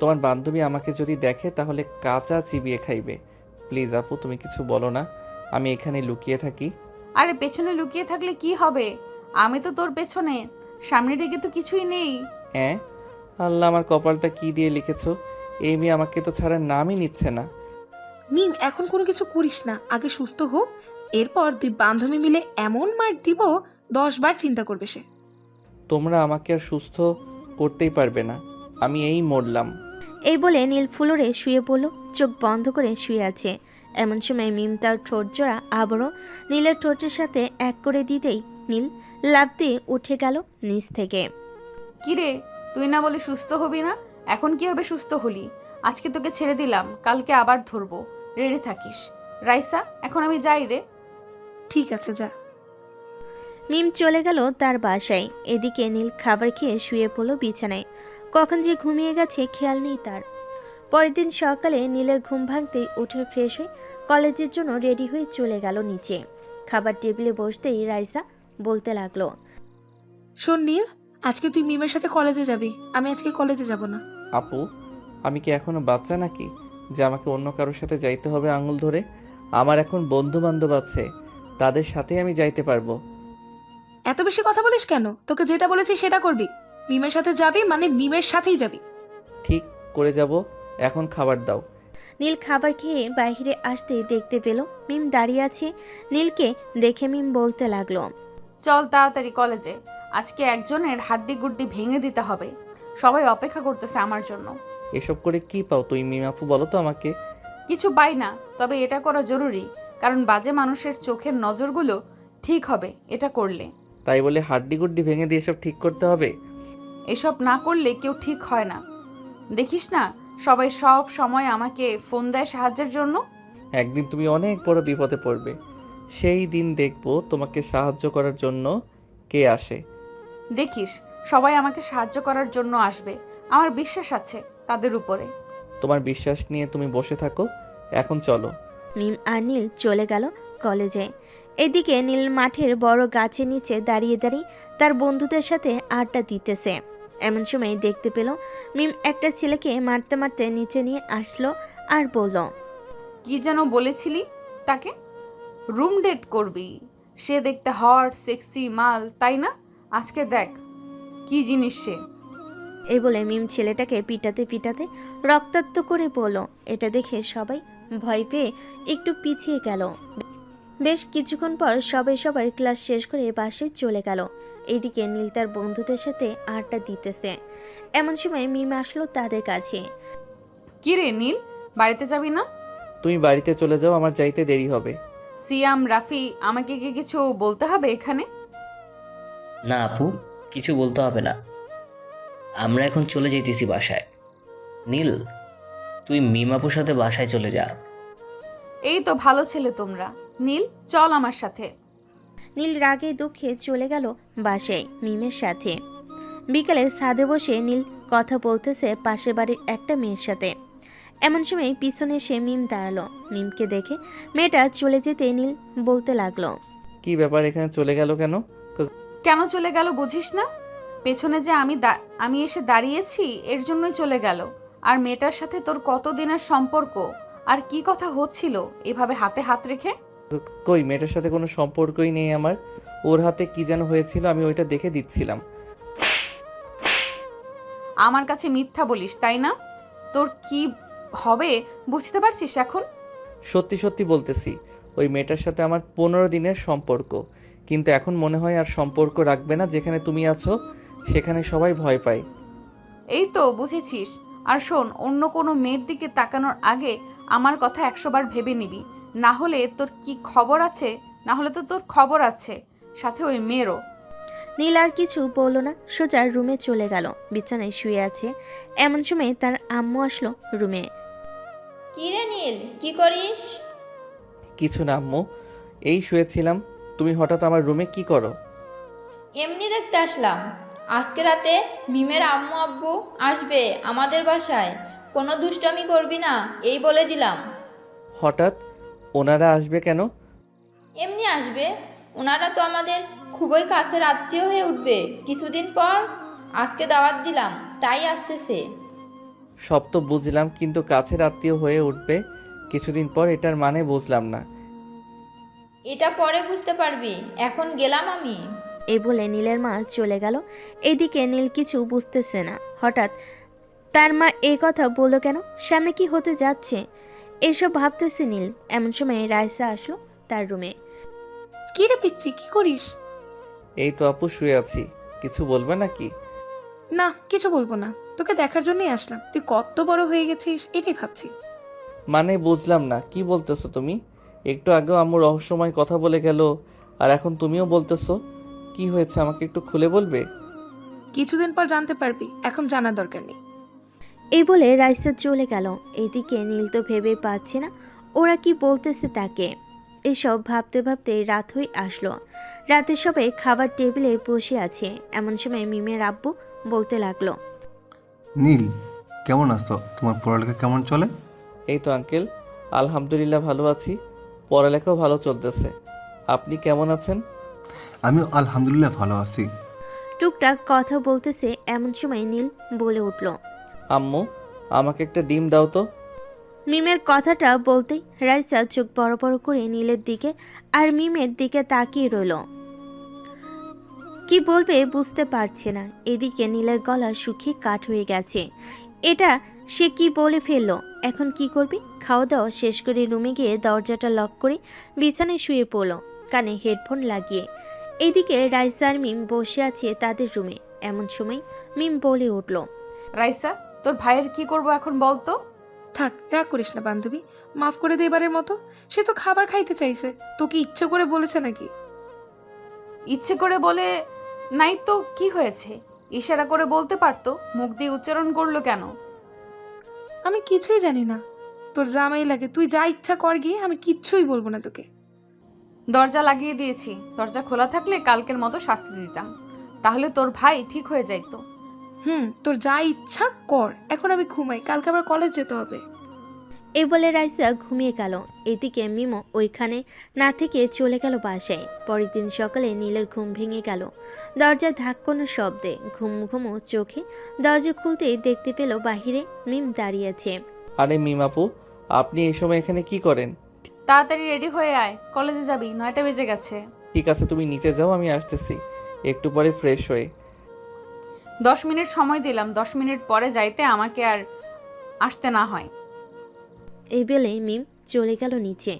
তোমার বান্ধবী আমাকে যদি দেখে তাহলে কাঁচা চিবিয়ে খাইবে। প্লিজ আপু, তুমি কিছু বলো না, আমি এখানে লুকিয়ে থাকি। আরে পেছনে লুকিয়ে থাকলে কি হবে? আমি তো তোর পেছনে, সামনের দিকে তো কিছুই নেই। হ্যাঁ, আল্লাহ, আমার কপালটা কি দিয়ে লিখেছো? এই মেয়ে আমাকে তো ছাড়ার নামই নিচ্ছে না। মিম, এখন কোনো কিছু করিস না, আগে সুস্থ হোক, এরপর দুই বান্ধবী মিলে এমন মার দিব 10 বার চিন্তা করবে সে। তোমরা আমাকে আর সুস্থ করতেই পারবে না, আমি এই মরলাম। এই বলে নীল ফ্লোরে শুয়ে পড়ল, চোখ বন্ধ করে শুয়ে আছে। এমন সময় মিম তার ঠোঁট জোড়া আবারও নীলের ঠোঁটের সাথে এক করে দিতেই নীল লাফ দিয়ে উঠে গেল নিচ থেকে। কিরে, তুই না বলে সুস্থ হবি না, এখন কি হবে সুস্থ হলি? আজকে তোকে ছেড়ে দিলাম, কালকে আবার ধরবো, রেডি থাকিস। রাইসা, এখন আমি যাই রে। ঠিক আছে, যা। মিম চলে গেল তার বাসায়। এদিকে নীল খাবার খেয়ে শুয়ে পড়ল বিছানায়। কখন যে ঘুমিয়ে গেছে খেয়াল নেই তার। পরের দিন সকালে নীলের ঘুম ভাঙতেই উঠে ফ্রেশ হয়ে কলেজের জন্য রেডি হয়ে চলে গেল নিচে। খাবার টেবিলে বসতেই রাইসা বলতে লাগলো, শোন নীল, আজকে তুই মিমের সাথে কলেজে যাবি, আমি আজকে কলেজে যাব না। আপু, আমি কি এখনো বাচ্চা নাকি যে আমাকে অন্য কারোর সাথে যাইতে হবে আঙুল ধরে? আমার এখন বন্ধু বান্ধব আছে, তাদের সাথে আমি যাইতে পারবো। এত বেশি কথা বলিস কেন? তোকে যেটা বলেছি সেটা করবি। মিমের সাথে যাবি মানে মিমের সাথেই যাবি। ঠিক করে যাব, এখন খাবার দাও। নীল খাবার খেয়ে বাইরে আসতেই দেখতে পেল মিম দাঁড়িয়ে আছে। নীলকে দেখে মিম বলতে লাগলো, চল তাড়াতাড়ি কলেজে, আজকে একজনের হাড্ডি গুড্ডি ভেঙে দিতে হবে। সবাই অপেক্ষা করতেছে আমার জন্য। এসব করে কি পাও তুই মিমাপু, বলো তো আমাকে? কিছু পাই না, তবে এটা করা জরুরি, কারণ বাজে মানুষের চোখের নজরগুলো ঠিক হবে এটা করলে। তাই বলে হাড্ডি গুড্ডি ভেঙে দিয়ে এসব ঠিক করতে হবে? এসব না করলে কেউ ঠিক হয় না। দেখিস না, সবাই সব সময় আমাকে ফোন দেয় সাহায্যের জন্য। একদিন তুমি অনেক বড় বিপদে পড়বে, সেই দিন দেখবো তোমাকে সাহায্য করার জন্য কে আসে। দেখিস, সবাই আমাকে সাহায্য করার জন্য আসবে, আমার বিশ্বাস আছে তাদের উপরে। তোমার বিশ্বাস নিয়ে তুমি বসে থাকো, এখন চলো। মিম আর নীল চলে গেল কলেজে। এদিকে নীল মাঠের বড় গাছের নিচে দাঁড়িয়ে দাঁড়িয়ে তার বন্ধুদের সাথে আড্ডা দিতেছে। এমন সময় দেখতে পেল মিম একটা ছেলেকে মারতে মারতে নিচে নিয়ে আসলো আর বলল, কি যেন বলেছিলি তাকে? রুম ডেট করবি? সে দেখতে হট সেক্সি মাল, তাই না? আজকে দেখ কি জিনিস সে। এই বলে মিম ছেলেটাকে পিটাতে পিটাতে রক্তাক্ত করে বলল। এটা দেখে সবাই ভয় পেয়ে একটু পিছিয়ে গেল। বেশ কিছুক্ষণ পর সবাই ক্লাস শেষ করে বাসায় চলে গেল। এইদিকে নীল তার বন্ধুদের সাথে আড্ডা দিতেছে। এমন সময় মিম আসলো তাদের কাছে। কি রে নীল, বাড়িতে যাবি না? তুমি বাড়িতে চলে যাও, আমার যাইতে দেরি হবে। সিয়াম, রাফি, আমাকে কি কিছু বলতে হবে এখানে? না আপু, কিছু বলতে হবে না, আমরা এখন চলে যেতেছি বাসায়। নীল, তুই মিমাপুর সাথে বাসায় চলে যা। এই তো ভালো ছেলে তোমরা। নীল, চল আমার সাথে। নীল রাগে দুঃখে চলে গেল বাসায় মিমের সাথে। বিকালে ছাদে বসে নীল কথা বলতেছে পাশের বাড়ির একটা মেয়ের সাথে। এমন সময় পিছনে এসে মিম দাঁড়ালো। মিমকে দেখে মেয়েটা চলে যেতে নীল বলতে লাগলো, কি ব্যাপার, এখানে চলে গেল কেন? কেন চলে গেল বুঝিস না? পেছনে যে আমি এসে দাঁড়িয়েছি এর জন্যই চলে গেল। আর মেয়েটার সাথে তোর কতদিনের সম্পর্ক, আর কি কথা হচ্ছিল এভাবে হাতে হাত রেখে? কই, মেয়েটার সাথে কোনো সম্পর্কই নেই আমার। ওর হাতে কি যেন হয়েছিল, আমি ওইটা দেখে দিচ্ছিলাম। আমার কাছে মিথ্যা বলিস তাই না? তোর কি হবে বুঝতে পারছিস এখন? সত্যি সত্যি বলতেছি, ওই মেয়েটার সাথে আমার 15 দিনের সম্পর্ক, কিন্তু এখন মনে হয় আর সম্পর্ক রাখবে না। যেখানে তুমি আছো সেখানে সবাই ভয় পায়। এই তো বুঝেছিস। আর শোন, অন্য কোনো মেয়ের দিকে তাকানোর আগে আমার কথা 100 বার ভেবে নিবি, না হলে তোর খবর আছে, সাথে ওই মেয়েরও। নীল আর কিছু বলল না, সোজা রুমে চলে গেল। বিছানায় শুয়ে আছে। এমন সময় তার আম্মু আসলো রুমে। কি রে নীল, কি করিস? কিছু না আম্মু, এই শুয়েছিলাম। তুমি হঠাৎ আমার রুমে কি করো? এমনি দেখতে আসলাম। আজকে রাতে মিমের আম্মু আব্বু আসবে আমাদের বাসায়, কোনো দুষ্টামি করবি না এই বলে দিলাম। হঠাৎ ওনারা আসবে কেন? এমনি আসবে, ওনারা তো আমাদের খুবই কাছের আত্মীয় হয়ে উঠবে কিছুদিন পর। আজকে দাওয়াত দিলাম তাই আসতেছে। সব তো বুঝলাম, কিন্তু কাছের আত্মীয় হয়ে উঠবে কিছুদিন পর, এটার মানে বুঝলাম না। এটা পরে বুঝতে পারবি, এখন গেলাম আমি। এই বলে নীলের মা চলে গেল। এদিকে নীল কিছু বুঝতেছে না, হঠাৎ তার মা এই কথা বললো কেন, সামনে কি হতে যাচ্ছে এসব ভাবতেছে নীল। এমন সময় রাইসা আসলো তার রুমে। কি রে পিচ্ছি, কি করিস? এই তো আপু শুয়ে আছি, কিছু বলবে নাকি? না, কিছু বলবো না, তোকে দেখার জন্যই আসলাম। তুই কত বড় হয়ে গেছিস এটাই ভাবছি। মানে বুঝলাম না, কি বলতেছো তুমি? একটু আগেও আম্মু রহস্যময় কথা বলে গেল, আর এখন তুমিও বলতেছো। কি হয়েছে আমাকে একটু খুলে বলবে? কিছুদিন পর জানতে পারবি, এখন জানার দরকার নেই। এই বলে রাইসা চলে গেল। এইদিকে নীল তো ভেবে পাচ্ছে না ওরা কি বলতেছে তাকে। এসব ভাবতে ভাবতে রাত হয়ে আসলো। রাতে সবাই খাবার টেবিলে বসে আছে। এমন সময় মিমের আব্বু বলতে লাগলো, নীল, কেমন আছো? তোমার পড়ালেখা কেমন চলে? এই তো আঙ্কেল, আলহামদুলিল্লাহ ভালো আছি, পড়ালেখাও ভালো চলতেছে। আপনি কেমন আছেন? আমিও আলহামদুলিল্লাহ ভালো আছি। টুকটাক কথা বলতেছে। এমন সময় নীল বলে উঠল, আম্মু, আমাকে একটা ডিম দাও তো। মিমের কথাটা বলতেই রাইসা চোখ বড় বড় করে নীলের দিকে আর মিমের দিকে তাকিয়ে রইল। কি বলবে বুঝতে পারছে না। এদিকে নীলের গলা শুকিয়ে কাঠ হয়ে গেছে। এটা সে কি বলে ফেললো, এখন কি করবে? খাওয়া দাওয়া শেষ করে রুমে গিয়ে দরজাটা লক করে বিছানায় শুয়ে পড়ল, কানে হেডফোন লাগিয়ে। এদিকে রাইসা আর মিম বসে আছে তাদের রুমে। এমন সময় মিম বলে উঠল, রাইসা, তোর ভাইয়ের কি করব এখন বল তো? থাক, রাগ করিস না বান্ধবী, মাফ করে দে এবারের মতো। সে তো খাবার খাইতে চাইছে, তোকে ইচ্ছে করে বলেছে নাকি? ইচ্ছে করে বলে নাই তো কি হয়েছে? ইশারা করে বলতে পারতো, মুখ দিয়ে উচ্চারণ করলো কেন? আমি কিছুই জানি না, তোর জামাই লাগে, তুই যা ইচ্ছা কর গিয়ে, আমি কিচ্ছুই বলবো না তোকে। দরজা লাগিয়ে দিয়েছি, দরজা খোলা থাকলে কালকের মতো শাস্তি দিতাম, তাহলে তোর ভাই ঠিক হয়ে যাইতো। তোর যা ইচ্ছা কর, এখন আমি ঘুমাই, কালকে আবার কলেজ যেতে হবে। এই বলে রাইসা ঘুমিয়ে গেল। এদিকে মিমো ওইখানে না থেকে চলে গেল বাসায়। পরের দিন সকালে নীলের ঘুম ভেঙে গেল দরজা ধাক্কানোর শব্দে। ঘুম ঘুমো চোখে দরজা খুলতেই দেখতে পেল বাহিরে মিম দাঁড়িয়েছে। আরে মিম আপু, আপনি এই সময় এখানে কি করেন? তাড়াতাড়ি রেডি হয়ে আয়, কলেজে যাবি, 9টা বেজে গেছে। ঠিক আছে, তুমি নিচে যাও, আমি আসতেছি একটু পরে ফ্রেশ হয়ে। 10 মিনিট সময় দিলাম, 10 মিনিট পরে যাইতে আমাকে আর আসতে না হয়। এই বেলে মিম চলে গেল নিচে।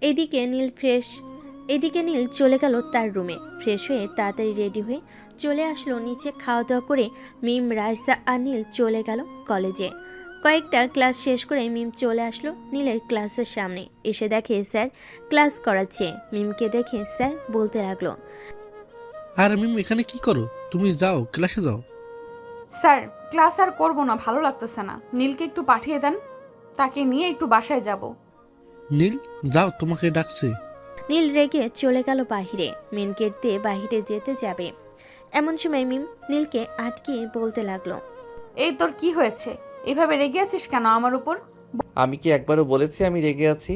এদিকে নীল চলে গেল তার রুমে। ফ্রেশ হয়ে তাড়াতাড়ি রেডি হয়ে চলে আসলো নিচে। খাওয়া দাওয়া করে মিম, রাইসা আর নীল চলে গেল কলেজে। কয়েকটা ক্লাস শেষ করে মিম চলে আসলো নীলের ক্লাসের সামনে। এসে দেখে স্যার ক্লাস করাচ্ছে। মিমকে দেখে স্যার বলতে লাগলো, আর মিম এখানে কি করো? তুমি যাও, ক্লাসে যাও। স্যার, ক্লাস আর করবো না, ভালো লাগতেছে না। নীলকে একটু পাঠিয়ে দেন, তাকে নিয়ে একটু বাসায় যাব। নীল, যাও, তোমাকে ডাকছে। নীল রেগে চলে গেল বাহিরে। মেন গেট দিয়ে বাহিরে যেতে যাবে, এমন সময় মিম নীলকে আটকে বলতে লাগলো, এই তোর কি হয়েছে? এভাবে রেগে আছিস কেন আমার উপর? আমি কি একবারও বলেছি আমি রেগে আছি,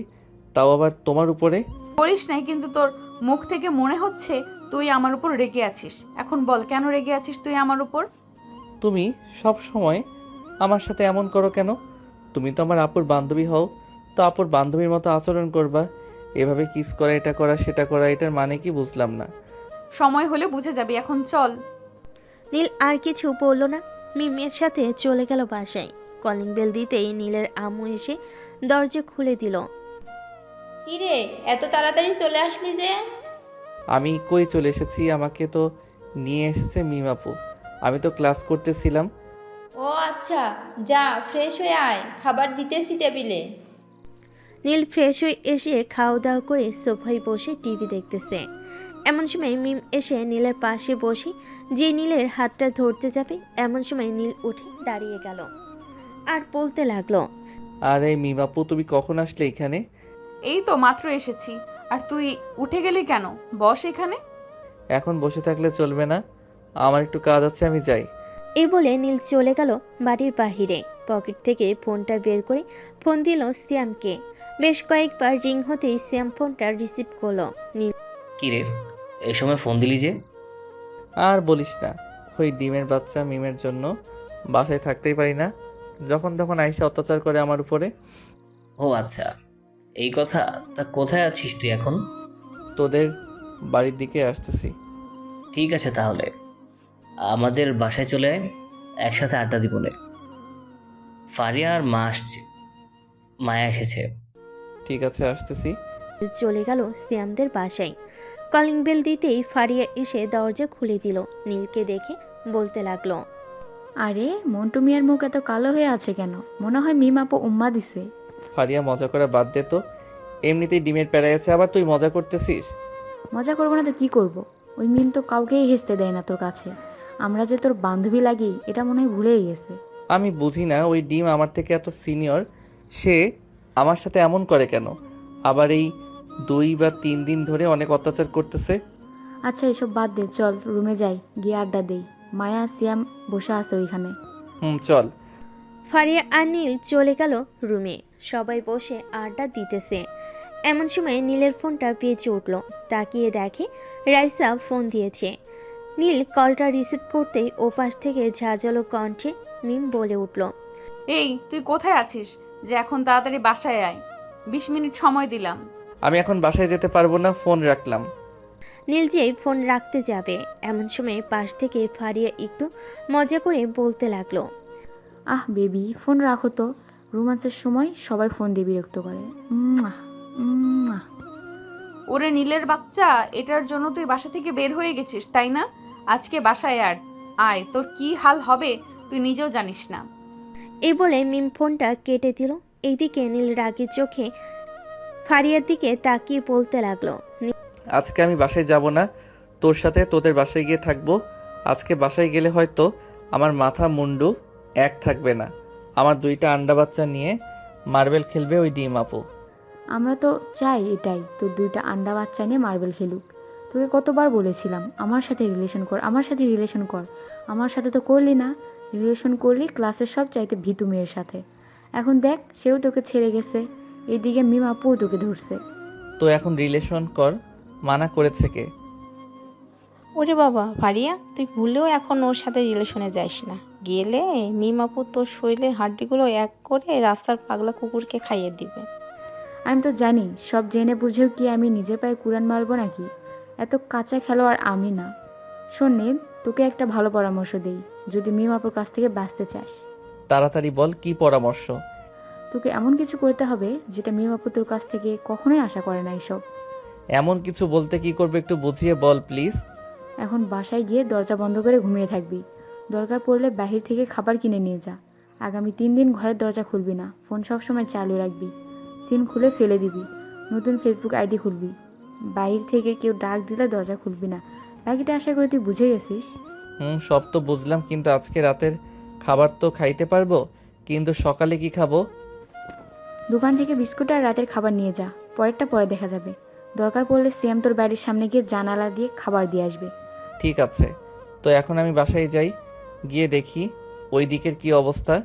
তাও আবার তোমার উপরে? বলিস নাই, কিন্তু তোর মুখ থেকে মনে হচ্ছে তুই আমার উপর রেগে আছিস। এখন বল, কেন রেগে আছিস তুই আমার উপর? তুমি সব সময় আমার সাথে এমন করো কেন? তুমি তো আমার আপুর বান্ধবী হও, তো আপুর বান্ধবীর মতো আচরণ করবা। এভাবে কিস করা, এটা করা, সেটা করা, এটার মানে কি বুঝলাম না। সময় হলে বুঝে যাবি, এখন চল। নীল আর কিছু বলল না, মিমের সাথে চলে গেল বাসায়। কলিং বেল দিতেই নীলের আম্মু এসে দরজা খুলে দিল। কি রে, এত তাড়াতাড়ি চলে আসলি যে? আমি কই চলে এসেছি, আমাকে তো নিয়ে এসেছে মিম আপু। আমি তো ক্লাস করতেছিলাম। ও আচ্ছা, যা ফ্রেশ হয়ে আয়, খাবার দিতেছি টেবিলে। নীল ফ্রেশ হয়ে এসে খাওয়া দাওয়া করে সোফায় বসে টিভি দেখতেছে। এমন সময় মিম এসে নীলের পাশে বসে যে নীলের হাতটা ধরতে যাবে, এমন সময় নীল উঠে দাঁড়িয়ে গেল আর বলতে লাগলো, আরে মিম আপু, তুমি কখন আসলে এখানে? এই তো মাত্র এসেছি। আর তুই উঠে গেলি কেন? বস এখানে। এখন বসে থাকলে চলবে না, আমার একটু কাজ আছে, আমি যাই। এই বলে নীল চলে গেল বাড়ির বাহিরে। পকেট থেকে ফোনটা বের করে ফোন দিল সিয়ামকে। বেশ কয়েকবার রিং হতেই সিয়াম ফোনটা রিসিভ করলো। নীল কি রে, এই সময় ফোন দিলি যে? আর বলিস না, ওই ডিমের বাচ্চা মিমের জন্য বাসায় থাকতেই পারি না, যখন তখন আইসা অত্যাচার করে আমার উপরে। ও আচ্ছা, এই কথা। তা কোথায় আছিস তুই এখন? তোদের বাড়ির দিকে আসতেছি। ঠিক আছে তাহলে, আমাদের বাসায় চলে আয়, একসাথে আড্ডা দিবনে। ফারিয়া আর মা আসছে, মায়া এসেছে। ঠিক আছে, আসতেছি। চলে গেল সিয়ামদের বাসায়। কলিং বেল দিতেই ফারিয়া এসে দরজা খুলে দিল। নীলকে দেখে বলতে লাগলো, আরে মন্টু মিয়ার মুখ এত কালো হয়ে আছে কেন? মনে হয় মিম আপু উম্মা দিছে। ফারিয়া, মজা করে বাদ দে তো, এমনিতেই ডিমের প্যারায় আছে, আবার তুই মজা করতেছিস। মজা করবো না তো কি করব? ওই মিম তো কাউকেই হেসতে দেয় না তোর কাছে। আমরা যে তোর বান্ধবী লাগি এটা মনে হয় ভুলেই গেছে। আমি বুঝি না, ওই ডিম আমার থেকে এত সিনিয়র, সে আমার সাথে এমন করে কেন? আবার এই 2 বা 3 দিন ধরে অনেক অত্যাচার করতেছে। আচ্ছা এসব বাদ দে, চল রুমে যাই, গিয়ে আড্ডা দেই। মায়া সিয়াম বসে আছে ওইখানে। চল। ফারিয়া আর নীল চলে গেল রুমে। সবাই বসে আড্ডা দিতেছে। এমন সময় নীলের ফোনটা বেজে উঠল। তাকিয়ে দেখে রাইসা ফোন দিয়েছে। নীল কলটা রিসিভ করতেই ওপাশ থেকে ঝাঁঝালো কণ্ঠে মিম বলে উঠল, এই তুই কোথায় আছিস যে এখন তাড়াতাড়ি বাসায় আয়, 20 মিনিট সময় দিলাম। আমি এখন বাসায় যেতে পারবো না, ফোন রাখলাম। নীল যেই ফোন রাখতে যাবে এমন সময় পাশ থেকে ফারিয়া একটু মজা করে বলতে লাগলো, আহ বেবি ফোন রাখো তো, রোমান্সের সময় সবাই ফোন দিয়ে বিরক্ত করে। উম্মুয়া, উম্মুয়া। ওরে নীলের বাচ্চা, এটার জন্য তুই বাসা থেকে বের হয়ে গেছিস তাই না? আজকে বাসায় আয়, তোর কি হাল হবে তুই নিজেও জানিস না। এই বলে মিম ফোনটা কেটে দিল। এইদিকে নীল রাগী চোখে ফারিয়ার দিকে তাকিয়ে বলতে লাগলো, আজকে আমি বাসায় যাব না, তোর সাথে তোদের বাসায় গিয়ে থাকবো। আজকে বাসায় গেলে হয়তো আমার মাথা মুন্ডু এক থাকবে না। আমার 2টা আন্ডা বাচ্চা নিয়ে মার্বেল খেলবে ওই ডিম আপু। আমরা তো চাই এটাই, তোর 2টা আন্ডা বাচ্চা নিয়ে মার্বেল খেলুক। তোকে কতবার বলেছিলাম আমার সাথে রিলেশন কর, আমার সাথে রিলেশন কর। আমার সাথে তো করলি না, রিলেশন করলি ক্লাসের সব চাইতে ভীতু মেয়ের সাথে। এখন দেখ সেও তোকে ছেড়ে গেছে, এইদিকে মিম আপুও তোকে ধরছে। তো এখন রিলেশন কর, মানা করেছে কে? ওরে বাবা ফারিয়া, তুই ভুলেও এখন ওর সাথে রিলেশনে যাস না। গেলে মিমাপু তোর শরীরের হাড্ডিগুলো এক করে রাস্তার পাগলা কুকুরকে খাইয়ে দিবে। আমি তো জানি, সব জেনে বুঝেও কি আমি নিজের পায়ে কুড়ান মারবো নাকি? এত কাঁচা খেলোয়াড় আমি না। শোন নীল, তোকে একটা ভালো পরামর্শ দেই, যদি মিম আপুর কাছ থেকে বাঁচতে চাস। তাড়াতাড়ি বল, কি পরামর্শ? তোকে এমন কিছু করতে হবে যেটা মিম আপু তোর কাছ থেকে কখনোই আশা করে না। এসব এমন কিছু বলতে কি করবে একটু বুঝিয়ে বল প্লিজ। এখন বাসায় গিয়ে দরজা বন্ধ করে ঘুমিয়ে থাকবি। দরকার পড়লে বাহির থেকে খাবার কিনে নিয়ে যা। আগামী 3 দিন ঘরের দরজা খুলবি না, ফোন সবসময় চালু রাখবি, সিম খুলে ফেলে দিবি, নতুন ফেসবুক আইডি খুলবি। বাইরে থেকে কেউ ডাক দিলে দরজা খুলবি না। বাকিটা আশা করি তুই বুঝে গেছিস। সব তো বুঝলাম, কিন্তু আজকে রাতের খাবার তো খাইতে পারবো, কিন্তু সকালে কি খাবো? দোকান থেকে বিস্কুট আর রাতের খাবার নিয়ে যা, পরেরটা পরে দেখা যাবে। দরকার পড়লে সিএম তোর বাড়ির সামনে গিয়ে জানালা দিয়ে খাবার দিয়ে আসবে। ঠিক আছে, তো এখন আমি বাসায় যাই, গিয়ে দেখি ওই দিকের কি অবস্থা।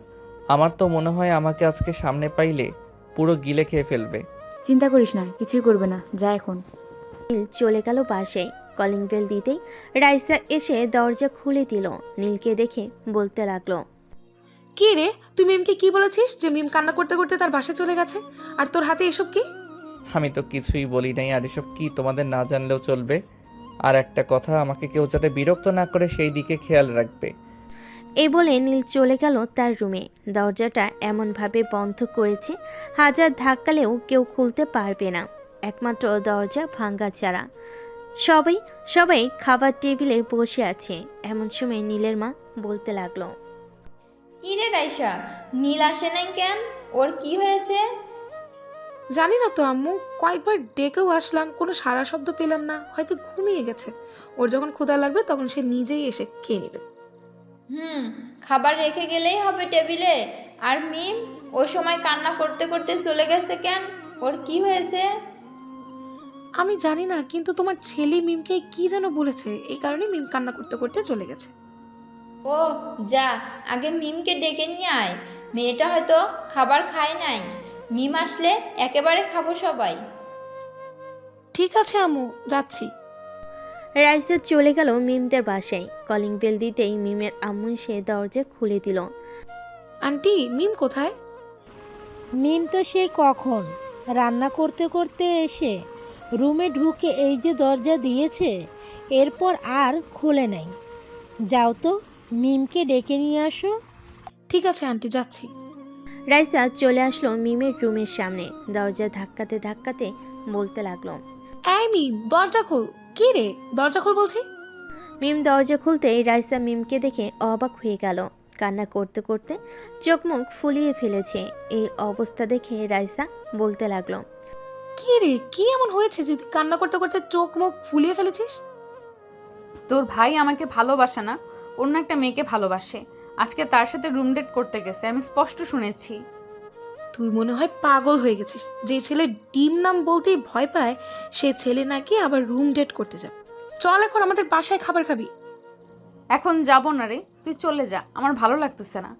আমার তো মনে হয় আমাকে আজকে সামনে পাইলে পুরো গিলে খেয়ে ফেলবে। চিন্তা করিস না, কিছুই করবে না, যা এখন। নীল চলে গেল বাসায়। কলিং বেল দিতেই রাইসা এসে দরজা খুলে দিল। নীলকে দেখে বলতে লাগলো, কি রে, তুই মিমকে কি বলেছিস যে মিম কান্না করতে করতে তার বাসায় চলে গেছে? আর তোর হাতে এসব কি? আমি তো কিছুই বলি নাই, আর এসব কি তোমাদের না জানলেও চলবে। আর একটা কথা, আমাকে কেউ যাতে বিরক্ত না করে সেই দিকে খেয়াল রাখবে। এই বলে নীল চলে গেল তার রুমে। দরজাটা এমনভাবে বন্ধ করেছে হাজার ধাক্কালেও কেউ খুলতে পারবে না, একমাত্র দরজা ভাঙ্গা ছাড়া। সবাই খাবার টেবিলে বসে আছে। এমন সময় নীলের মা বলতে লাগলো, কি রে রাইসা, নীল আসে নাই কেন? ওর কি হয়েছে? জানি না তো আম্মু, কয়েকবার ডেকেও আসলাম, কোনো সারা শব্দ পেলাম না, হয়তো ঘুমিয়ে গেছে। ওর যখন ক্ষুধা লাগবে তখন সে নিজেই এসে খেয়ে নেবে। খাবার রেখে গেলেই হবে টেবিলে। আর মিম ওই সময় কান্না করতে করতে চলে গেছে কেন? ওর কি হয়েছে? আমি জানি না, কিন্তু তোমার ছেলে মিমকে কি যেন বলেছে, এই কারণে মিম কান্না করতে করতে চলে গেছে। ও যা, আগে মিমকে ডেকে নিয়ে আয়। মেয়েটা হয়তো খাবার খায় নাই। মিম আসলে একেবারে খাবো সবাই। ঠিক আছে আম্মু, যাচ্ছি। রাইসা চলে গেল মিমদের বাসায়। কলিং বেল দিতেই মিমের আম্মু এসে দরজা খুলে দিল। আন্টি, মিম কোথায়? মিম তো সেই কখন রান্না করতে করতে এসে রুমে ঢুকে এই যে দরজা দিয়েছে, এরপর আর খোলে নাই। যাও তো মিমকে ডেকে নিয়ে আসো। ঠিক আছে আন্টি, যাচ্ছি। রাইসা চলে আসলো মিমের রুমের সামনে। দরজা ধাক্কাতে ধাক্কাতে বলতে লাগলো, এই মিম, দরজা খোল। কি রে, দরজা খোল বলছি। মিম দরজা খুলতেই রাইসা মিমকে দেখে অবাক হয়ে গেল। কান্না করতে করতে চোখ মুখ ফুলিয়ে ফেলেছে। এই অবস্থা দেখে রাইসা বলতে লাগলো, কি রে, কি এমন হয়েছে যে তুই কান্না করতে করতে চোখ মুখ ফুলিয়ে ফেলেছিস? তোর ভাই আমাকে ভালোবাসে না, অন্য একটা মেয়েকে ভালোবাসে। আজকে তার সাথে রুম ডেট করতে গেছে, আমি স্পষ্ট শুনেছি। তুই মনে হয় পাগল হয়ে গেছিস। যে ছেলে ডিম নাম বলতেই ভয় পায়, সে ছেলে নাকি আবার রুম ডেট করতে যাবে। চল এখন আমাদের বাসায় খাবার খাবি। এখন যাব না রে, তুই চলে যা, আমার ভালো লাগতেছে না।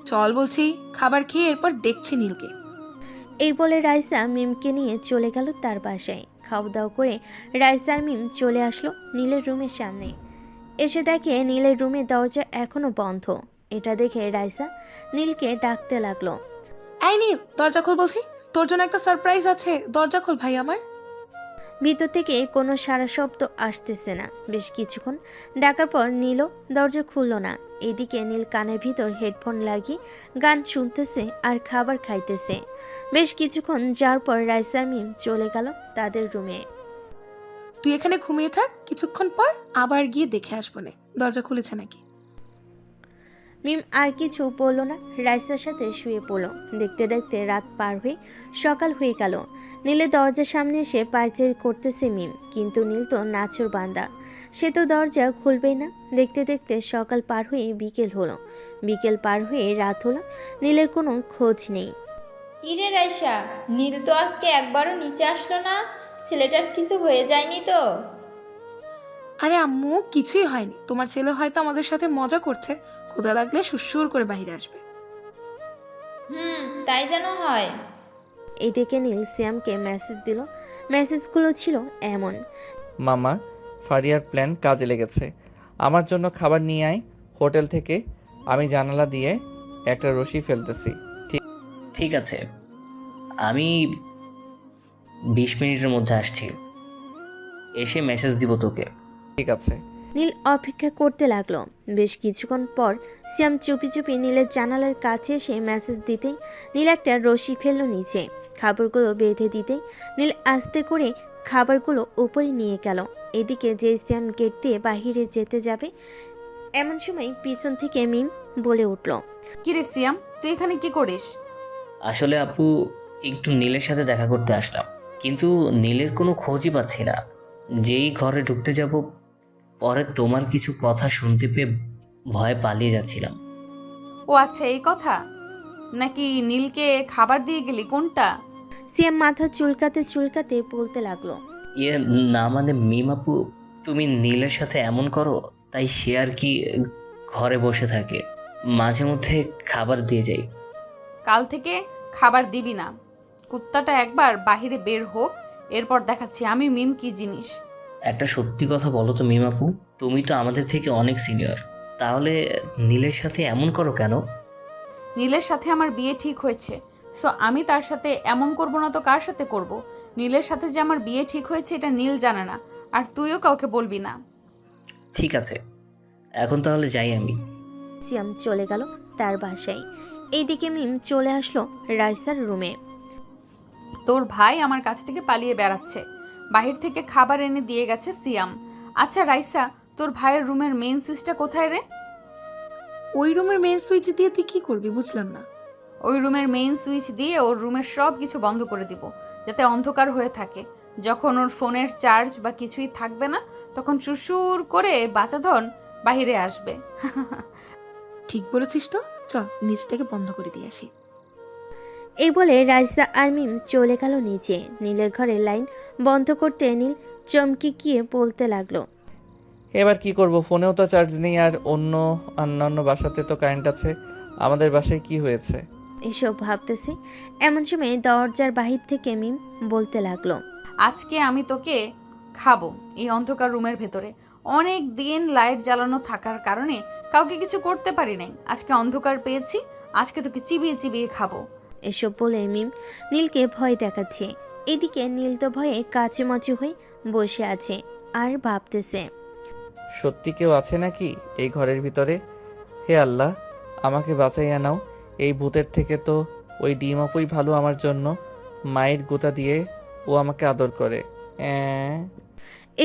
চল বলছি, খাবার খেয়ে এরপর দেখছি নীলকে। এই বলে রাইসা মিমকে নিয়ে চলে গেল তার বাসায়। খাওয়া দাওয়া করে রাইসা আর মিম চলে আসলো নীলের রুমের সামনে। এসে দেখে নীলের রুমের দরজা এখনো বন্ধ। এটা দেখে রাইসা নীলকে ডাকতে লাগলো, এই নীল, দরজা খোল বলছি। তোর জন্য একটা সারপ্রাইজ আছে, দরজা খোল ভাই আমার। ভিতর থেকে কোনো সারা শব্দ আসতেছে না। বেশ কিছুক্ষণ ডাকার পর নীলও দরজা খুলল না। এদিকে নীল কানের ভিতর হেডফোন লাগিয়ে গান শুনতেছে আর খাবার খাইতেছে। বেশ কিছুক্ষণ যাওয়ার পর রাইসার মিম চলে গেল তাদের রুমে। তুই এখানে ঘুমিয়ে থাক, কিছুক্ষণ পর আবার গিয়ে দেখে আসবো নে দরজা খুলেছে নাকি। মিম আর কিছু বলল না, রাইসার সাথে শুয়ে পড়ল। দেখতে দেখতে রাত পার হয়ে সকাল হয়ে গেল। নীলের দরজার সামনে এসে পায়চারি করতেছে মিম, কিন্তু নীল তো নাছর বান্দা, সে তো দরজা খুলবেই না। দেখতে দেখতে সকাল পার হয়ে বিকেল হলো, বিকেল পার হয়ে রাত হলো। নীলের কোনো খোঁজ নেই। কি রে রাইসা, নীল তো আজকে একবারও নিচে আসলো না। ছেলেটার কিছু হয়ে যায়নি তো? আরে আম্মু, কিছুই হয়নি। তোমার ছেলে হয়তো আমাদের সাথে মজা করছে, ক্ষুধা লাগলে সুসুর করে বাইরে আসবে। তাই যেন হয়। এদিকে নীল সিয়ামকে মেসেজ দিল। মেসেজগুলো ছিল এমন, মামা, ফারিয়ার প্ল্যান কাজে লেগেছে। আমার জন্য খাবার নিয়ে আয় হোটেল থেকে। আমি জানালা দিয়ে একটা রশি ফেলতেছি। ঠিক আছে, আমি 20 মিনিটের মধ্যে আসছি, এসে মেসেজ দিব তোকে। ঠিক আছে। নীল অপেক্ষা করতে লাগলো। বেশ কিছুক্ষণ পর সিয়াম চুপি চুপি নীলের জানালার কাছে এসে মেসেজ দিতেই নীল একটা রশি ফেললো নিচে। খাবারগুলো বেঁধে দিতেই নীল আস্তে করে খাবারগুলো উপরে নিয়ে গেল। এদিকে যে সিয়াম গেট দিয়ে বাহিরে যেতে যাবে, এমন সময় পিছন থেকে মিম বলে উঠল, কি রে সিয়াম, তুই এখানে কি করিস? আসলে আপু, একটু নীলের সাথে দেখা করতে আসলাম, কিন্তু নীলের কোনো খোঁজই পাচ্ছি না। যেই ঘরে ঢুকতে যাব, পরে তোমার কিছু কথা শুনতে পেয়ে ভয়ে পালিয়ে যাচ্ছিলাম। ও আচ্ছা, এই কথা নাকি? নীলকে খাবার দিয়ে গেলি কোনটা? সিয়াম মাথা চুলকাতে চুলকাতে বলতে লাগলো, ইয়ে না, মানে মিম আপু, তুমি নীলের সাথে এমন করো, তাই সে আর কি ঘরে বসে থাকে, মাঝে মধ্যে খাবার দিয়ে যাই। কাল থেকে খাবার দিবি না। কুত্তাটা একবার বাহিরে বের হোক, এরপর দেখাচ্ছি আমি মিম কি জিনিস। একটা সত্যি কথা বলো তো মিম আপু, তুমি তো আমাদের থেকে অনেক সিনিয়র, তাহলে নীলের সাথে এমন করো কেন? নীলের সাথে আমার বিয়ে ঠিক হয়েছে, সো আমি তার সাথে এমন করব না তো কার সাথে করব? নীলের সাথে যে আমার বিয়ে ঠিক হয়েছে এটা নীল জানে না, আর তুইও কাউকে বলবি না। ঠিক আছে, এখন তাহলে যাই আমি। সিয়াম চলে গেল তার বাসায়। এইদিকে মিম চলে আসলো রাইসার রুমে। তোর ভাই আমার কাছ থেকে পালিয়ে বেড়াচ্ছে, বাহির থেকে খাবার এনে দিয়ে গেছে সিয়াম। আচ্ছা রাইসা, তোর ভাইয়ের রুমের মেইন সুইচটা কোথায় রে? ওই রুমের মেইন সুইচ দিয়ে তুই কি করবি, বুঝলাম না। ওই রুমের মেইন সুইচ দিয়ে ওর রুমের সব কিছু বন্ধ করে দিব, যাতে অন্ধকার হয়ে থাকে। যখন ওর ফোনের চার্জ বা কিছুই থাকবে না, তখন সুসুর করে বাচাধন বাহিরে আসবে। ঠিক বলেছিস তো, চল নিচ থেকে বন্ধ করে দিয়ে আসি। এই বলে রাইসা আর মিম চলে গেল নিচে। নীলের ঘরে লাইন বন্ধ করতে নীল চমকে গিয়ে বলতে লাগলো, এবার কি করব? ফোনেও তো চার্জ নেই, আর অন্যান্য বাসাতে তো কারেন্ট আছে, আমাদের বাসায় কি হয়েছে? এসব ভাবতেছে এমন সময় দরজার বাহির থেকে মিম বলতে লাগলো, আজকে আমি তোকে খাবো এই অন্ধকার রুমের ভেতরে। অনেক দিন লাইট জ্বালানো থাকার কারণে কাউকে কিছু করতে পারি নাই। আজকে অন্ধকার পেয়েছি, আজকে তোকে চিবিয়ে চিবিয়ে খাবো। এসব বলে মিম নীলকে ভয় দেখাচ্ছে। এদিকে নীল তো ভয়ে কাচুমাচু হয়ে বসে আছে আর ভাবতেছে, সত্যি কেউ আছে নাকি এই ঘরের ভিতরে? হে আল্লাহ, আমাকে বাঁচাইয়া নাও এই ভূতের থেকে। তো ওই ডিম আপুই ভালো আমার জন্য, মায়ের গোতা দিয়ে ও আমাকে আদর করে।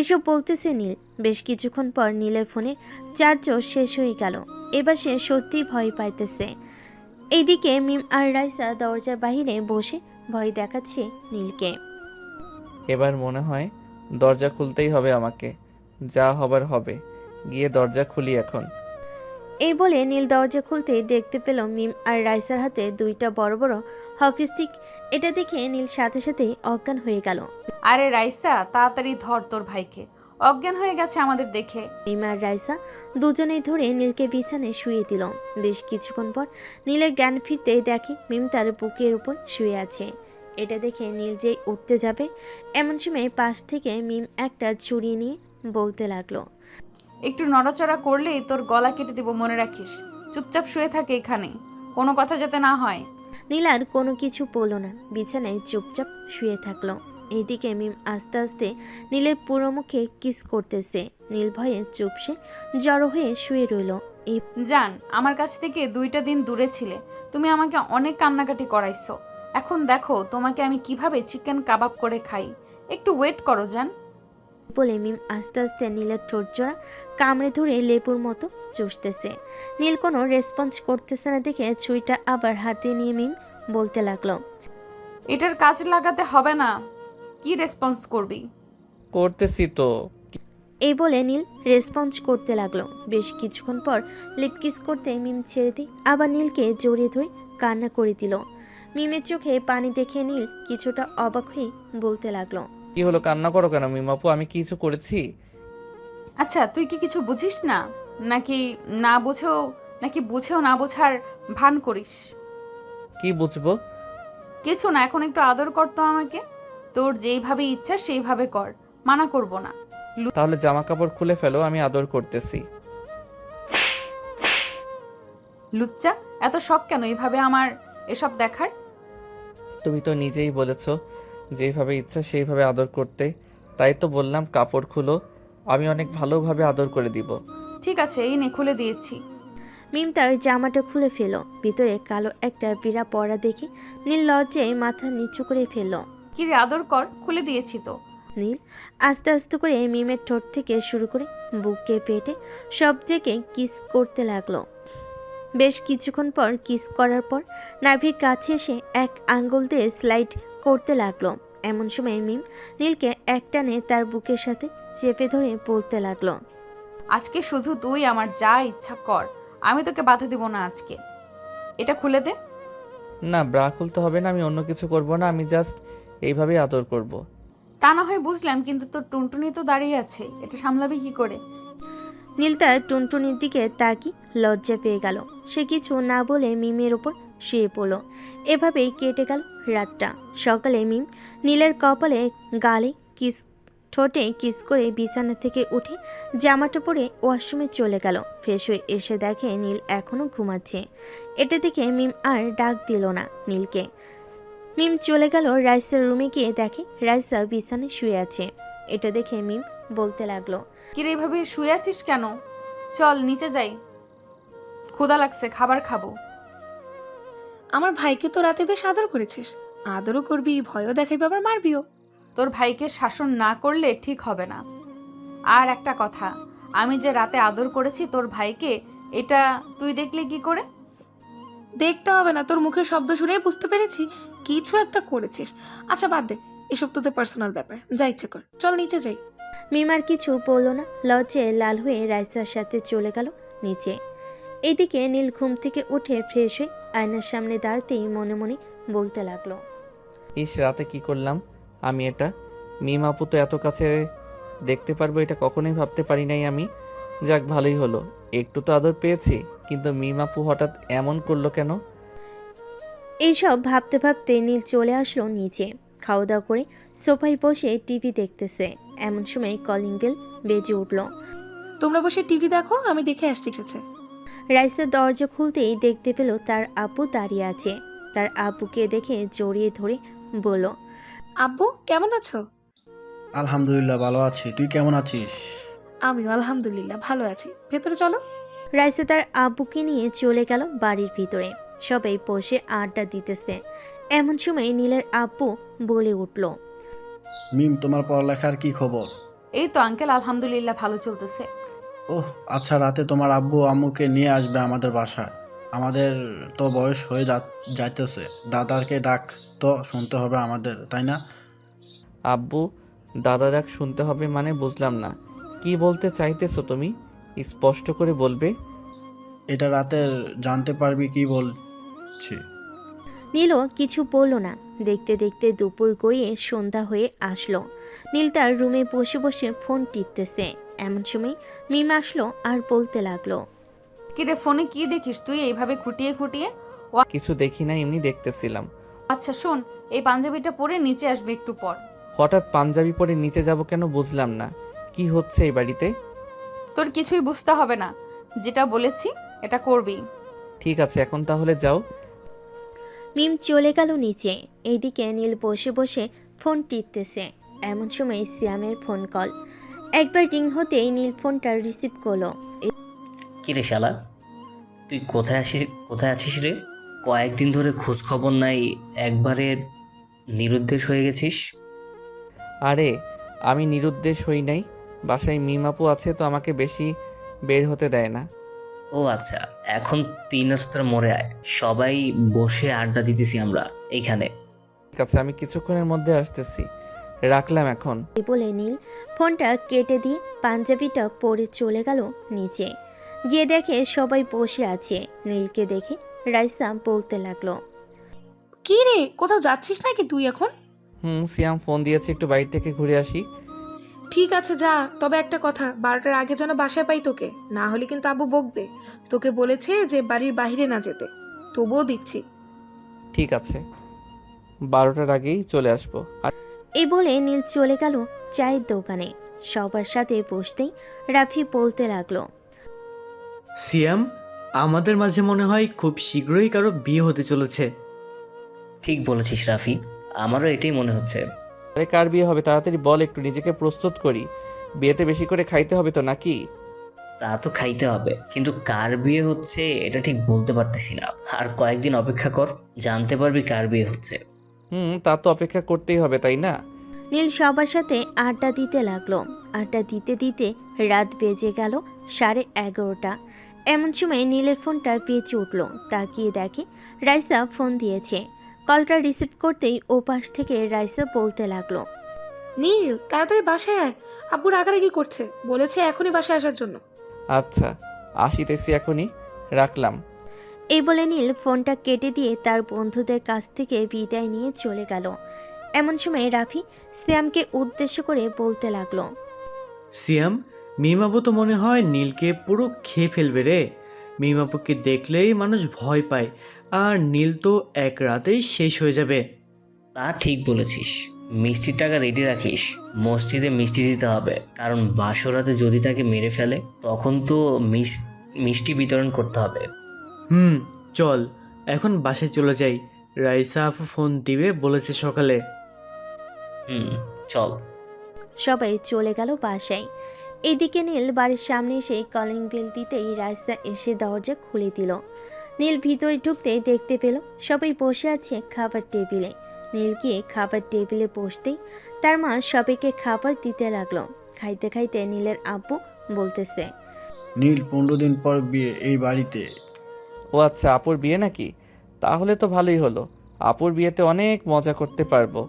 এসব বলতেছে নীল। বেশ কিছুক্ষণ পর নীলের ফোনে চার্জও শেষ হয়ে গেল। এবার সে সত্যি ভয় পাইতেছে। এইদিকে মিম আর রাইসা দরজার বাহিরে বসে ভয় দেখাচ্ছে নীলকে। এবার মনে হয় দরজা খুলতেই হবে আমাকে, যা হবার হবে। গিয়ে দরজা খুলি এখন। এই বলে নীল দরজা খুলতে দেখতে পেল মিম আর রাইসার হাতে দুইটা বড় বড় হকি স্টিক। এটা দেখে নীল সাথে সাথেই অজ্ঞান হয়ে গেল। আরে রাইসা, তাড়াতাড়ি ধর তোর ভাইকে, অজ্ঞান হয়ে গেছে আমাদের দেখে। মিম আর রাইসা দুজনেই ধরে নীলকে বিছানায় শুয়ে দিল। বেশ কিছুক্ষণ পর নীলের জ্ঞান ফিরতে দেখে মিম তার বুকের উপর শুয়ে আছে। এটা দেখে নীল যেই উঠতে যাবে এমন সময় পাশ থেকে মিম একটা ছুরি নিয়ে বলতে লাগলো, একটু নড়াচড়া করলেই তোর গলা কেটে দেবো, মনে রাখিস। চুপচাপ শুয়ে থাকে এখানে, কোনো কথা যাতে না হয়। নীল আর কোনো কিছু বলল না, বিছানায় চুপচাপ শুয়ে থাকলো। এইদিকে মিম আস্তে আস্তে নীলের পুরো মুখে কিস করতেছে। নীল ভয়ে চুপসে জড়ো হয়ে শুয়ে রইল। এই জান, আমার কাছ থেকে 2টা দিন দূরে ছিলে, তুমি আমাকে অনেক কান্নাকাটি করাইছো। এখন দেখো তোমাকে আমি কিভাবে চিকেন কাবাব করে খাই। একটু ওয়েট করো জান। বলে মিম আস্তে আস্তে নীলের ঠোঁট জোড়া কামড়ে ধরে লেবুর মতো চুষতেছে। নীল কোনো রেসপন্স করতেছে না দেখে ছুরিটা আবার হাতে নিয়ে মিম বলতে লাগলো, এটার কাজ লাগাতে হবে না, কি রেসপন্স করবি? করতেছি তো। এই বলে নীল রেসপন্স করতে লাগলো। বেশ কিছুক্ষণ পর লিপ কিস করতে মিম ছেড়ে দিয়ে আবার নীলকে জড়িয়ে ধরে কান্না করে দিল। মিমের চোখে পানি দেখে নীল কিছুটা অবাক হয়ে বলতে লাগলো, কি হলো, কান্না করো কেন মিমাপু? আমি কিছু করেছি? আচ্ছা, তুই কি কিছু বুঝিস না, নাকি না বুঝেও নাকি বুঝেও না বোঝার ভান করিস? কি বুঝবো? কিছু না, এখন একটু আদর কর তো আমাকে। তোর যেইভাবে ইচ্ছা সেইভাবে কর, মানা করব না। তাহলে জামা কাপড় খুলে ফেলো, আমি আদর করতেছি। লুচ্চা, এত শখ কেন এইভাবে আমার এসব দেখার? তুমি তো নিজেই বলেছো যেভাবে ইচ্ছা সেইভাবে আদর করতে, তাই তো বললাম কাপড় খুলো, আমি অনেক ভালোভাবে আদর করে দিব। ঠিক আছে, এই নে খুলে দিয়েছি। মিম তার জামাটা খুলে ফেল। ভিতরে কালো একটা বিড়া পড়া দেখে নীল লজ্জায় মাথা নিচু করে ফেলল। কি রে, আদর কর, খুলে দিয়েছি তো। নীল আস্তে আস্তে করে মিমের ঠোঁট থেকে শুরু করে বুকে পেটে সব জায়গায় কিস করতে লাগলো। বেশ কিছুক্ষণ পর কিস করার পর নাভির কাছে এসে এক আঙ্গুল দিয়ে স্লাইড করতে লাগলো। এমন সময় মিম নীলকে একটানে তার বুকের সাথে চেপে ধরে বলতে লাগলো, আজকে শুধু তুই আমার যা ইচ্ছা কর, আমি তোকে বাধা দিব না আজকে। এটা খুলে দে। না, ব্রা খুলতে হবে না, আমি অন্য কিছু করব না, আমি জাস্ট এইভাবেই আদর করব। তা না হয় বুঝলাম, কিন্তু তোর টুনটুনি তো দাঁড়িয়ে আছে, এটা সামলাবি কি করে? নীল তার টুনটুনির দিকে তাকি লজ্জা পেয়ে গেল। সে কিছু না বলে মিমের ওপর শুয়ে পড়ল। এভাবেই কেটে গেল রাতটা। সকালে মিম নীলের কপালে গালে কিস ঠোঁটে কিস করে বিছানা থেকে উঠে জামাটা পরে ওয়াশরুমে চলে গেল। ফ্রেশ হয়ে এসে দেখে নীল এখনও ঘুমাচ্ছে। এটা দেখে মিম আর ডাক দিল না নীলকে। মিম চলে গেল রাইসার রুমে গিয়ে দেখে রাইসা বিছানায় শুয়ে আছে। এটা দেখে মিম বলতে লাগলো, কিরে এভাবে শুয়ে আছিস কেন? চল নিচে যাই, ক্ষুধা লাগছে, খাবার খাবো। আমার ভাইকে তো রাতে বেশ আদর করেছিস, আদরও করবি, ভয়ও দেখাবি, আবার মারবিও। তোর ভাইকে শাসন না করলে ঠিক হবে না। আর একটা কথা, আমি যে রাতে আদর করেছি তোর ভাইকে, এটা তুই দেখলি কি করে? দেখতে হবে না, তোর মুখের শব্দ শুনেই বুঝতে পেরেছি কিছু একটা করেছিস। আচ্ছা বাদ দে, এসব তোদের পার্সোনাল ব্যাপার, যা ইচ্ছে কর, চল নিচে যাই। মিম আর কিছু বলল না, লজ্জায় লাল হয়ে রাইসার সাথে চলে গেল নিচে। এইদিকে নীল ঘুম থেকে উঠে ফ্রেশ হয়ে আয়নার সামনে দাঁড়াতেই মনে মনে বলতে লাগলো, ইস, রাতে কি করলাম আমি এটা? মিম আপু তো এত কাছে দেখতে পারবো এটা কখনোই ভাবতে পারি নাই আমি। যাক, ভালোই হলো, একটু তো আদর পেয়েছি, কিন্তু মিমাপু হঠাৎ এমন করলো কেন? এইসব ভাবতে ভাবতে নীল চলে আসলো নিচে। খাওয়া দাওয়া করে সোফায় বসে টিভি দেখতেছে। এমন সময় কলিং বেল বেজে উঠল। তোমরা বসে টিভি দেখো, আমি দেখে আসতে এসেছে। রাইসা দরজা খুলতেই দেখতে পেল তার আব্বু দাঁড়িয়ে আছে। তার আব্বুকে দেখে জড়িয়ে ধরে বলল, আব্বু কেমন আছো? আলহামদুলিল্লাহ ভালো আছি, তুই কেমন আছিস? আমিও আলহামদুলিল্লাহ ভালো আছি, ভেতরে চলো। রাইসা তার আব্বুকে নিয়ে চলে গেল বাড়ির ভিতরে। সবাই বসে আড্ডা দিতেছে। এমন সময় নীলের আব্বু বলে উঠল, মিম, তোমার পড়ালেখার কি খবর? এই তো আঙ্কেল, আলহামদুলিল্লাহ ভালো চলতেছে। ওহ আচ্ছা, রাতে তোমার আব্বু আম্মুকে নিয়ে আসবে আমাদের বাসায়। আমাদের তো বয়স হয়ে যাইতেছে, দাদারকে ডাক তো শুনতে হবে আমাদের, তাই না? আব্বু দাদা ডাক শুনতে হবে মানে বুঝলাম না, কি বলতে চাইতেছো তুমি? স্পষ্ট করে বলবে। এটা রাতের জানতে পারবি কি বলছি। নীলও কিছু বলল না। দেখতে দেখতে দুপুর গড়িয়ে সন্ধ্যা হয়ে আসলো। নীল তার রুমে বসে বসে ফোন টিপতেছে। এমন সময় মিম আসলো আর বলতে লাগলো, কিরে, ফোনে কি দেখিস তুই এইভাবে খুঁটিয়ে খুঁটিয়ে? কিছু দেখি না, এমনি দেখতেছিলাম। আচ্ছা শোন, এই পাঞ্জাবিটা পরে নিচে আসবে একটু পর। হঠাৎ পাঞ্জাবি পরে নিচে যাব কেন বুঝলাম না, কি হচ্ছে এই বাড়িতে? তোর কিছুই বুঝতে হবে না, যেটা বলেছি এটা করবি। ঠিক আছে, এখন তাহলে যাও। মিম চলে গেল নিচে। এইদিকে নীল বসে বসে ফোন টিপতেছে। এমন সময় সিয়ামের ফোন কল। একবার রিং হতেই নীল ফোনটা রিসিভ করলো। কি রে শালা, তুই কোথায় আছিস রে? কয়েকদিন ধরে খোঁজ খবর নাই, একবারে নিরুদ্দেশ হয়ে গেছিস। আরে আমি নিরুদ্দেশ হই নাই, বাসায় মিমাপু আছে তো আমাকে বেশি বের হতে দেয় না। ও আচ্ছা, এখন 3 রাস্তার মোড়ে আয়, সবাই বসে আড্ডা দিতেছি আমরা এইখানে। ঠিক আছে, আমি কিছুক্ষণের মধ্যে আসতেছি, রাখলাম এখন। বলে নীল ফোনটা কেটে দিয়ে পাঞ্জাবিটা পরে চলে গেল নিচে। গিয়ে দেখে সবাই বসে আছে। নীলকে দেখে রাইসা বলতে লাগলো, কি রে, কোথাও যাচ্ছিস নাকি তুই এখন? সিয়াম ফোন দিয়েছে, একটু বাইরে থেকে ঘুরে আসি। ঠিক আছে যা, তবে একটা কথা, 12টার আগে যেন বাসায় পাই তোকে, না হলে কিন্তু আব্বু বকবে। তোকে বলেছে যে বাড়ির বাইরে না যেতে, তবুও দিচ্ছি। ঠিক আছে, 12টার আগেই চলে আসবো। আর এই বলে নীল চলে গেল চায়ের দোকানে। সবার সাথে বসতেই রাফি বলতে লাগলো, সিয়াম, আমাদের মাঝে মনে হয় খুব শীঘ্রই কারো বিয়ে হতে চলেছে। ঠিক বলেছিস রাফি, আমারও এটাই মনে হচ্ছে। আরে কার বিয়ে হবে তাড়াতাড়ি বল, একটু নিজেকে প্রস্তুত করি। বিয়েতে বেশি করে খাইতে হবে তো নাকি? তা তো খাইতে হবে, কিন্তু কার বিয়ে হচ্ছে এটা ঠিক বলতে পারতেছি না। আর কয়েকদিন অপেক্ষা কর, জানতে পারবি কার বিয়ে হচ্ছে। তা তো অপেক্ষা করতেই হবে, তাই না? নীল সবার সাথে আড্ডা দিতে লাগলো। আড্ডা দিতে দিতে রাত বেজে গেল 11:30। এমন সময় নীলের ফোনটা বেজে উঠল। তাকিয়ে দেখে রাইসা ফোন দিয়েছে। কলটা রিসিভ করতেই ওপাশ থেকে রাইসা বলতে লাগলো, নীল তাড়াতাড়ি বাসায় আয়, আব্বু রাগারাগি করছে, বলেছে এখনই বাসায় আসার জন্য। আচ্ছা আসিতেছি এখনই, রাখলাম। এই বলে নীল ফোনটা কেটে দিয়ে তার বন্ধুদের কাছ থেকে বিদায় নিয়ে চলে গেল। এমন সময় রাফি সিয়ামকে উদ্দেশ্য করে বলতে লাগলো, সিয়াম, মিমাপু তো মনে হয় নীলকে পুরো খেয়ে ফেলবে রে। মিমাপুকে দেখলেই মানুষ ভয় পায়, আর নীল তো এক রাতেই শেষ হয়ে যাবে। তা ঠিক বলেছিস, মিষ্টির টাকা রেডি রাখিস, মসজিদে মিষ্টি দিতে হবে, কারণ বাসরাতে যদি তাকে মেরে ফেলে তখন তো মিষ্টি বিতরণ করতে হবে। চল এখন বাসায় চলে যাই, রাইসা আপু ফোন দিবে বলেছে সকালে। চল। সবাই চলে গেল বাসায়। এদিকে নীল বাড়ির সামনে এসে কলিং বেল দিতেই রাইসা এসে দরজা খুলে দিল। নীল ভিতরে ঢুকতেই দেখতে পেল সবাই বসে আছে খাবার টেবিলে। নীল গিয়ে খাবার টেবিলে বসতেই তার মা সবাইকে খাবার দিতে লাগলো। খাইতে খাইতে নীলের আব্বু বলতেছে, নীল 15 দিন পর বিয়ে এই বাড়িতে। ও আচ্ছা, আপুর বিয়ে নাকি? তাহলে তো ভালোই হলো, আপুর বিয়েতে অনেক মজা করতে পারবো।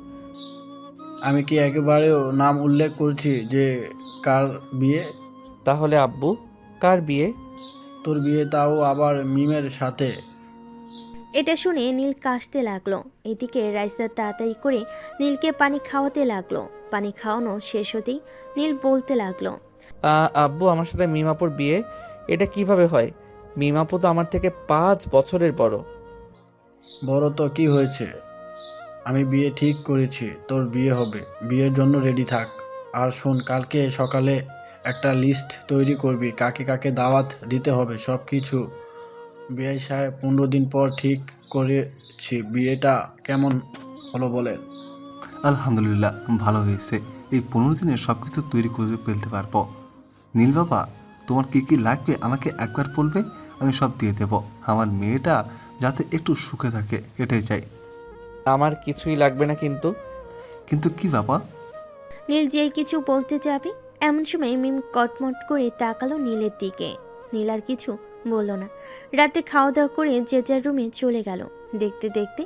আমি কি একেবারেও নাম উল্লেখ করছি যে কার বিয়ে? তাহলে আব্বু কার বিয়ে? তোর বিয়ে, তাও আবার মিমের সাথে। এটা শুনে নীল কাশতে লাগলো। এদিকে রাইসা তাড়াতাড়ি করে নীলকে পানি খাওয়াতে লাগলো। পানি খাওয়ানো শেষ হতেই নীল বলতে লাগলো, আব্বু আমার সাথে মিমাপুর বিয়ে, এটা কিভাবে হয়? মিমাপু তো আমার থেকে 5 বছরের বড়। বড় তো কি হয়েছে, আমি বিয়ে ঠিক করেছি, তোর বিয়ে হবে, বিয়ের জন্য রেডি থাক। আর শোন, কালকে সকালে একটা লিস্ট তৈরি করবি, কাকে কাকে দাওয়াত দিতে হবে সব কিছু। বিআই সাহেব 15 দিন পর ঠিক করেছি, বিয়েটা কেমন হলো বলেন? আলহামদুলিল্লাহ, ভালো হয়েছে। এই 15 দিনে সব কিছু তৈরি করে ফেলতে পারবো। নীল বাবা, তোমার কি কি লাগবে আমাকে একবার বলবে, আমি সব দিয়ে দেব। আমার মেয়েটা যাতে একটু সুখে থাকে এটাই চাই। আমার কিছুই লাগবে না কিন্তু। কিন্তু কি বাবা? নীল যে কিছু বলতে যাবে এমন সময় মিম কটমট করে তাকালো নীলের দিকে। নীল আর কিছু বলল না। রাতে খাওয়া দাওয়া করে যে যার রুমে চলে গেল। দেখতে দেখতে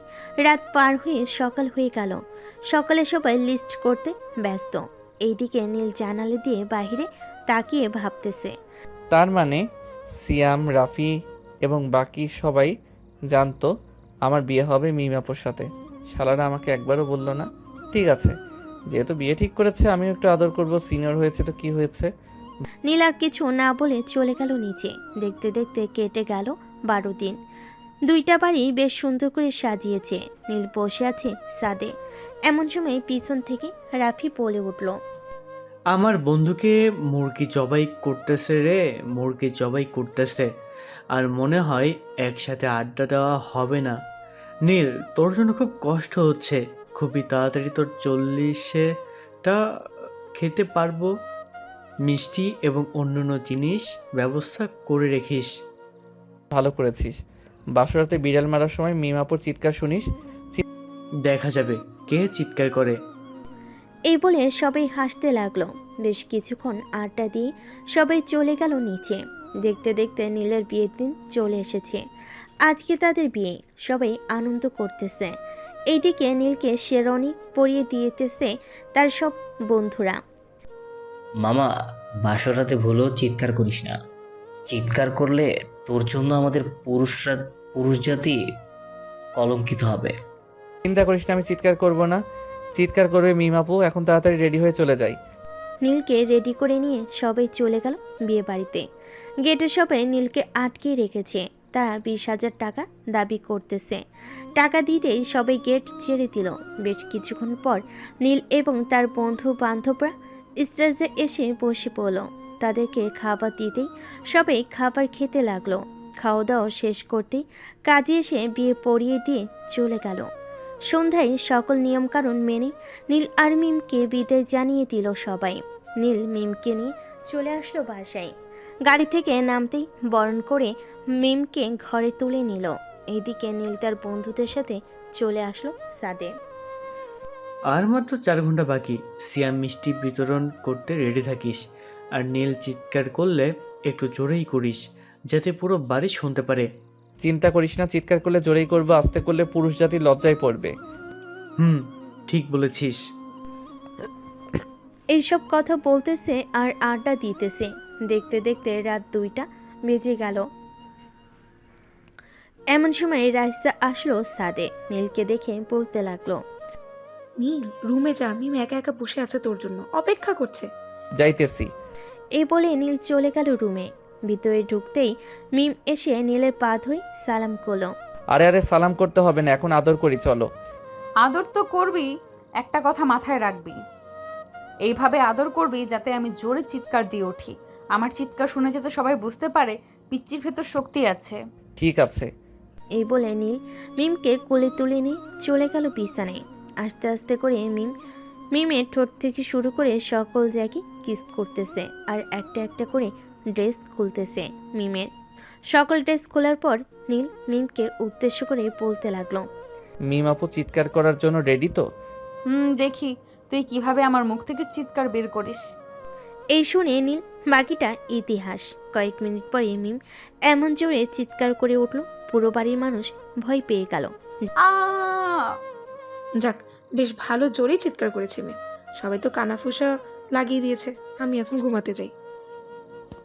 রাত পার হয়ে সকাল হয়ে গেল। সকালে সবাই লিস্ট করতে ব্যস্ত। এইদিকে নীল জানালা দিয়ে বাইরে তাকিয়ে ভাবতেছে। তার মানে সিয়াম, রাফি এবং বাকি সবাই জানতো আমার বিয়ে হবে মিমাপুর সাথে। শালারা আমাকে একবারও বললো না। ঠিক আছে, যেহেতু বিয়ে ঠিক করেছে আমিও একটু আদর করব। সিনিয়র হয়েছে তো কি হয়েছে। নীল আর কিছু না বলে চলে গেল নিচে। দেখতে দেখতে কেটে গেল 12 দিন। 2টা বাড়ি বেশ সুন্দর করে সাজিয়েছে। নীল বসে আছে ছাদে। এমন সময় পিছন থেকে রাফি বলে উঠল, আমার বন্ধুকে মুরগি জবাই করতেছে রে, মুরগি জবাই করতেছে। আর মনে হয় একসাথে আড্ডা দেওয়া হবে না। নীল, তোর জন্য খুব কষ্ট হচ্ছে। খুবই তাড়াতাড়ি তোর 40টা খেতে পারবো। মিষ্টি এবং অন্যান্য জিনিস ব্যবস্থা করে রেখিস। ভালো করেছিস। বাসরাতে বিড়াল মারার সময় মিমাপুর চিৎকার শুনিস। দেখা যাবে কে চিৎকার করে। এই বলে সবাই হাসতে লাগলো। বেশ কিছুক্ষণ আড্ডা দিয়ে সবাই চলে গেল নিচে। দেখতে দেখতে নীলের বিয়ের দিন চলে এসেছে। আজকে তাদের বিয়ে, সবাই আনন্দ করতেছে। এইদিকে নীলকে শেরওয়ানি পরিয়ে দিতেছে তার সব বন্ধুরা। মামা, বাসরাতে ভুলেও চিৎকার করিস না। চিৎকার করলে তোর জন্য আমাদের পুরুষ জাতি কলঙ্কিত হবে। চিন্তা করিস না, আমি চিৎকার করব না। চিৎকার করবে মিমাপু। এখন তাড়াতাড়ি রেডি হয়ে চলে যাই। নীলকে রেডি করে নিয়ে সবাই চলে গেল বিয়ে বাড়িতে। গেটের সবাই নীলকে আটকে রেখেছে। তারা 20,000 টাকা দাবি করতেছে। টাকা দিতেই সবাই গেট ছেড়ে দিল। বেশ কিছুক্ষণ পর নীল এবং তার বন্ধু বান্ধবরা স্টেজে এসে বসে পড়ল। তাদেরকে খাবার দিতেই সবাই খাবার খেতে লাগলো। খাওয়া দাওয়া শেষ করতেই কাজে এসে বিয়ে পড়িয়ে দিয়ে চলে গেল। সন্ধ্যায় সকল নিয়মকানুন মেনে নীল আর মিমকে বিদায় জানিয়ে দিল সবাই। নীল মিমকে নিয়ে চলে আসলো বাসায়। গাড়ি থেকে নামতেই বরণ করে মিমকে ঘরে তুলে নিল। এইদিকে নীল তার বন্ধুদের সাথে চলে আসলো ছাদে। আর মাত্র 4 ঘন্টা বাকি। সিয়াম মিষ্টি বিতরণ করতে রেডি থাকিস। আর নীল চিৎকার করলে একটু জোরেই করিস, যাতে পুরো বাড়ি শুনতে পারে। চিন্তা করিস না, চিৎকার করলে জোরেই করবো, আস্তে করলে পুরুষ জাতি লজ্জায় পড়বে। ঠিক বলেছিস। এইসব কথা বলতেছে আর আড্ডা দিতেছে। দেখতে দেখতে রাত 2টা বেজে গেল। এমন সময় রাইসা আসলো ছাদে। নীলকে দেখে বলতে লাগলো, নীল, রুমে যা, মিম একা একা বসে আছে, তোর জন্য অপেক্ষা করছে। যাইতেছি। এই বলে নীল চলে গেল রুমে। ভিতরে ঢুকতেই মিম এসে নীলের পা ধরে সালাম করলো। আরে আরে, সালাম করতে হবে না, এখন আদর করি চলো। আদর তো করবি, একটা কথা মাথায় রাখবি। এইভাবে আদর করবি যাতে আমি জোরে চিৎকার দিয়ে উঠি। আমার চিৎকার শুনে যাতে সবাই বুঝতে পারে পিচ্চির ভেতর শক্তি আছে। ঠিক আছে। এই বলে নীল মিমকে কোলে তুলে নিয়ে চলে গেল বিছানায়। আস্তে আস্তে করে মিমের ঠোঁট থেকে শুরু করে সকল জায়গায় কিস করতেছে আর একটা একটা করে ড্রেস খুলতেছে মিমের। সকল ড্রেস খোলার পর নীল মিমকে উদ্দেশ্য করে বলতে লাগলো, মিমাপু চিৎকার করার জন্য রেডি তো? দেখি তুই কিভাবে আমার মুখ থেকে চিৎকার বের করিস। এই শুনে নীল বাকিটা ইতিহাস। কয়েক মিনিট পরে মিম এমন জোরে চিৎকার করে উঠল, পুরো বাড়ির মানুষ ভয় পেয়ে গেল। যাক, বেশ ভালো জোরেই চিৎকার করেছে মেয়ে। সবাই তো কানাফুসা লাগিয়ে দিয়েছে। আমি এখন ঘুমাতে যাই।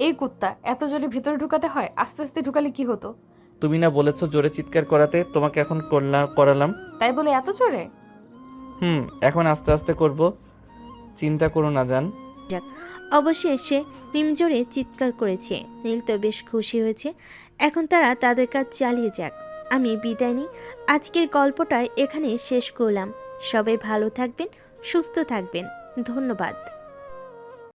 এই কুত্তা, এত জোরে ভিতরে ঢুকাতে হয়? আস্তে আস্তে ঢুকালে কি হতো? তুমি না বলেছো জোরে চিৎকার করাতে, তোমাকে এখন করালাম। তাই বলে এত জোরে? এখন আস্তে আস্তে করব। চিন্তা করো না জান। যাক। অবশেষে মিম জোরে চিৎকার করেছে। নীল তো বেশ খুশি হয়েছে। এখন তারা তাদের কাজ চালিয়ে যাক। আমি বিদায় নিই। আজকের গল্পটা এখানে শেষ করলাম। সবাই ভালো থাকবেন, সুস্থ থাকবেন। ধন্যবাদ।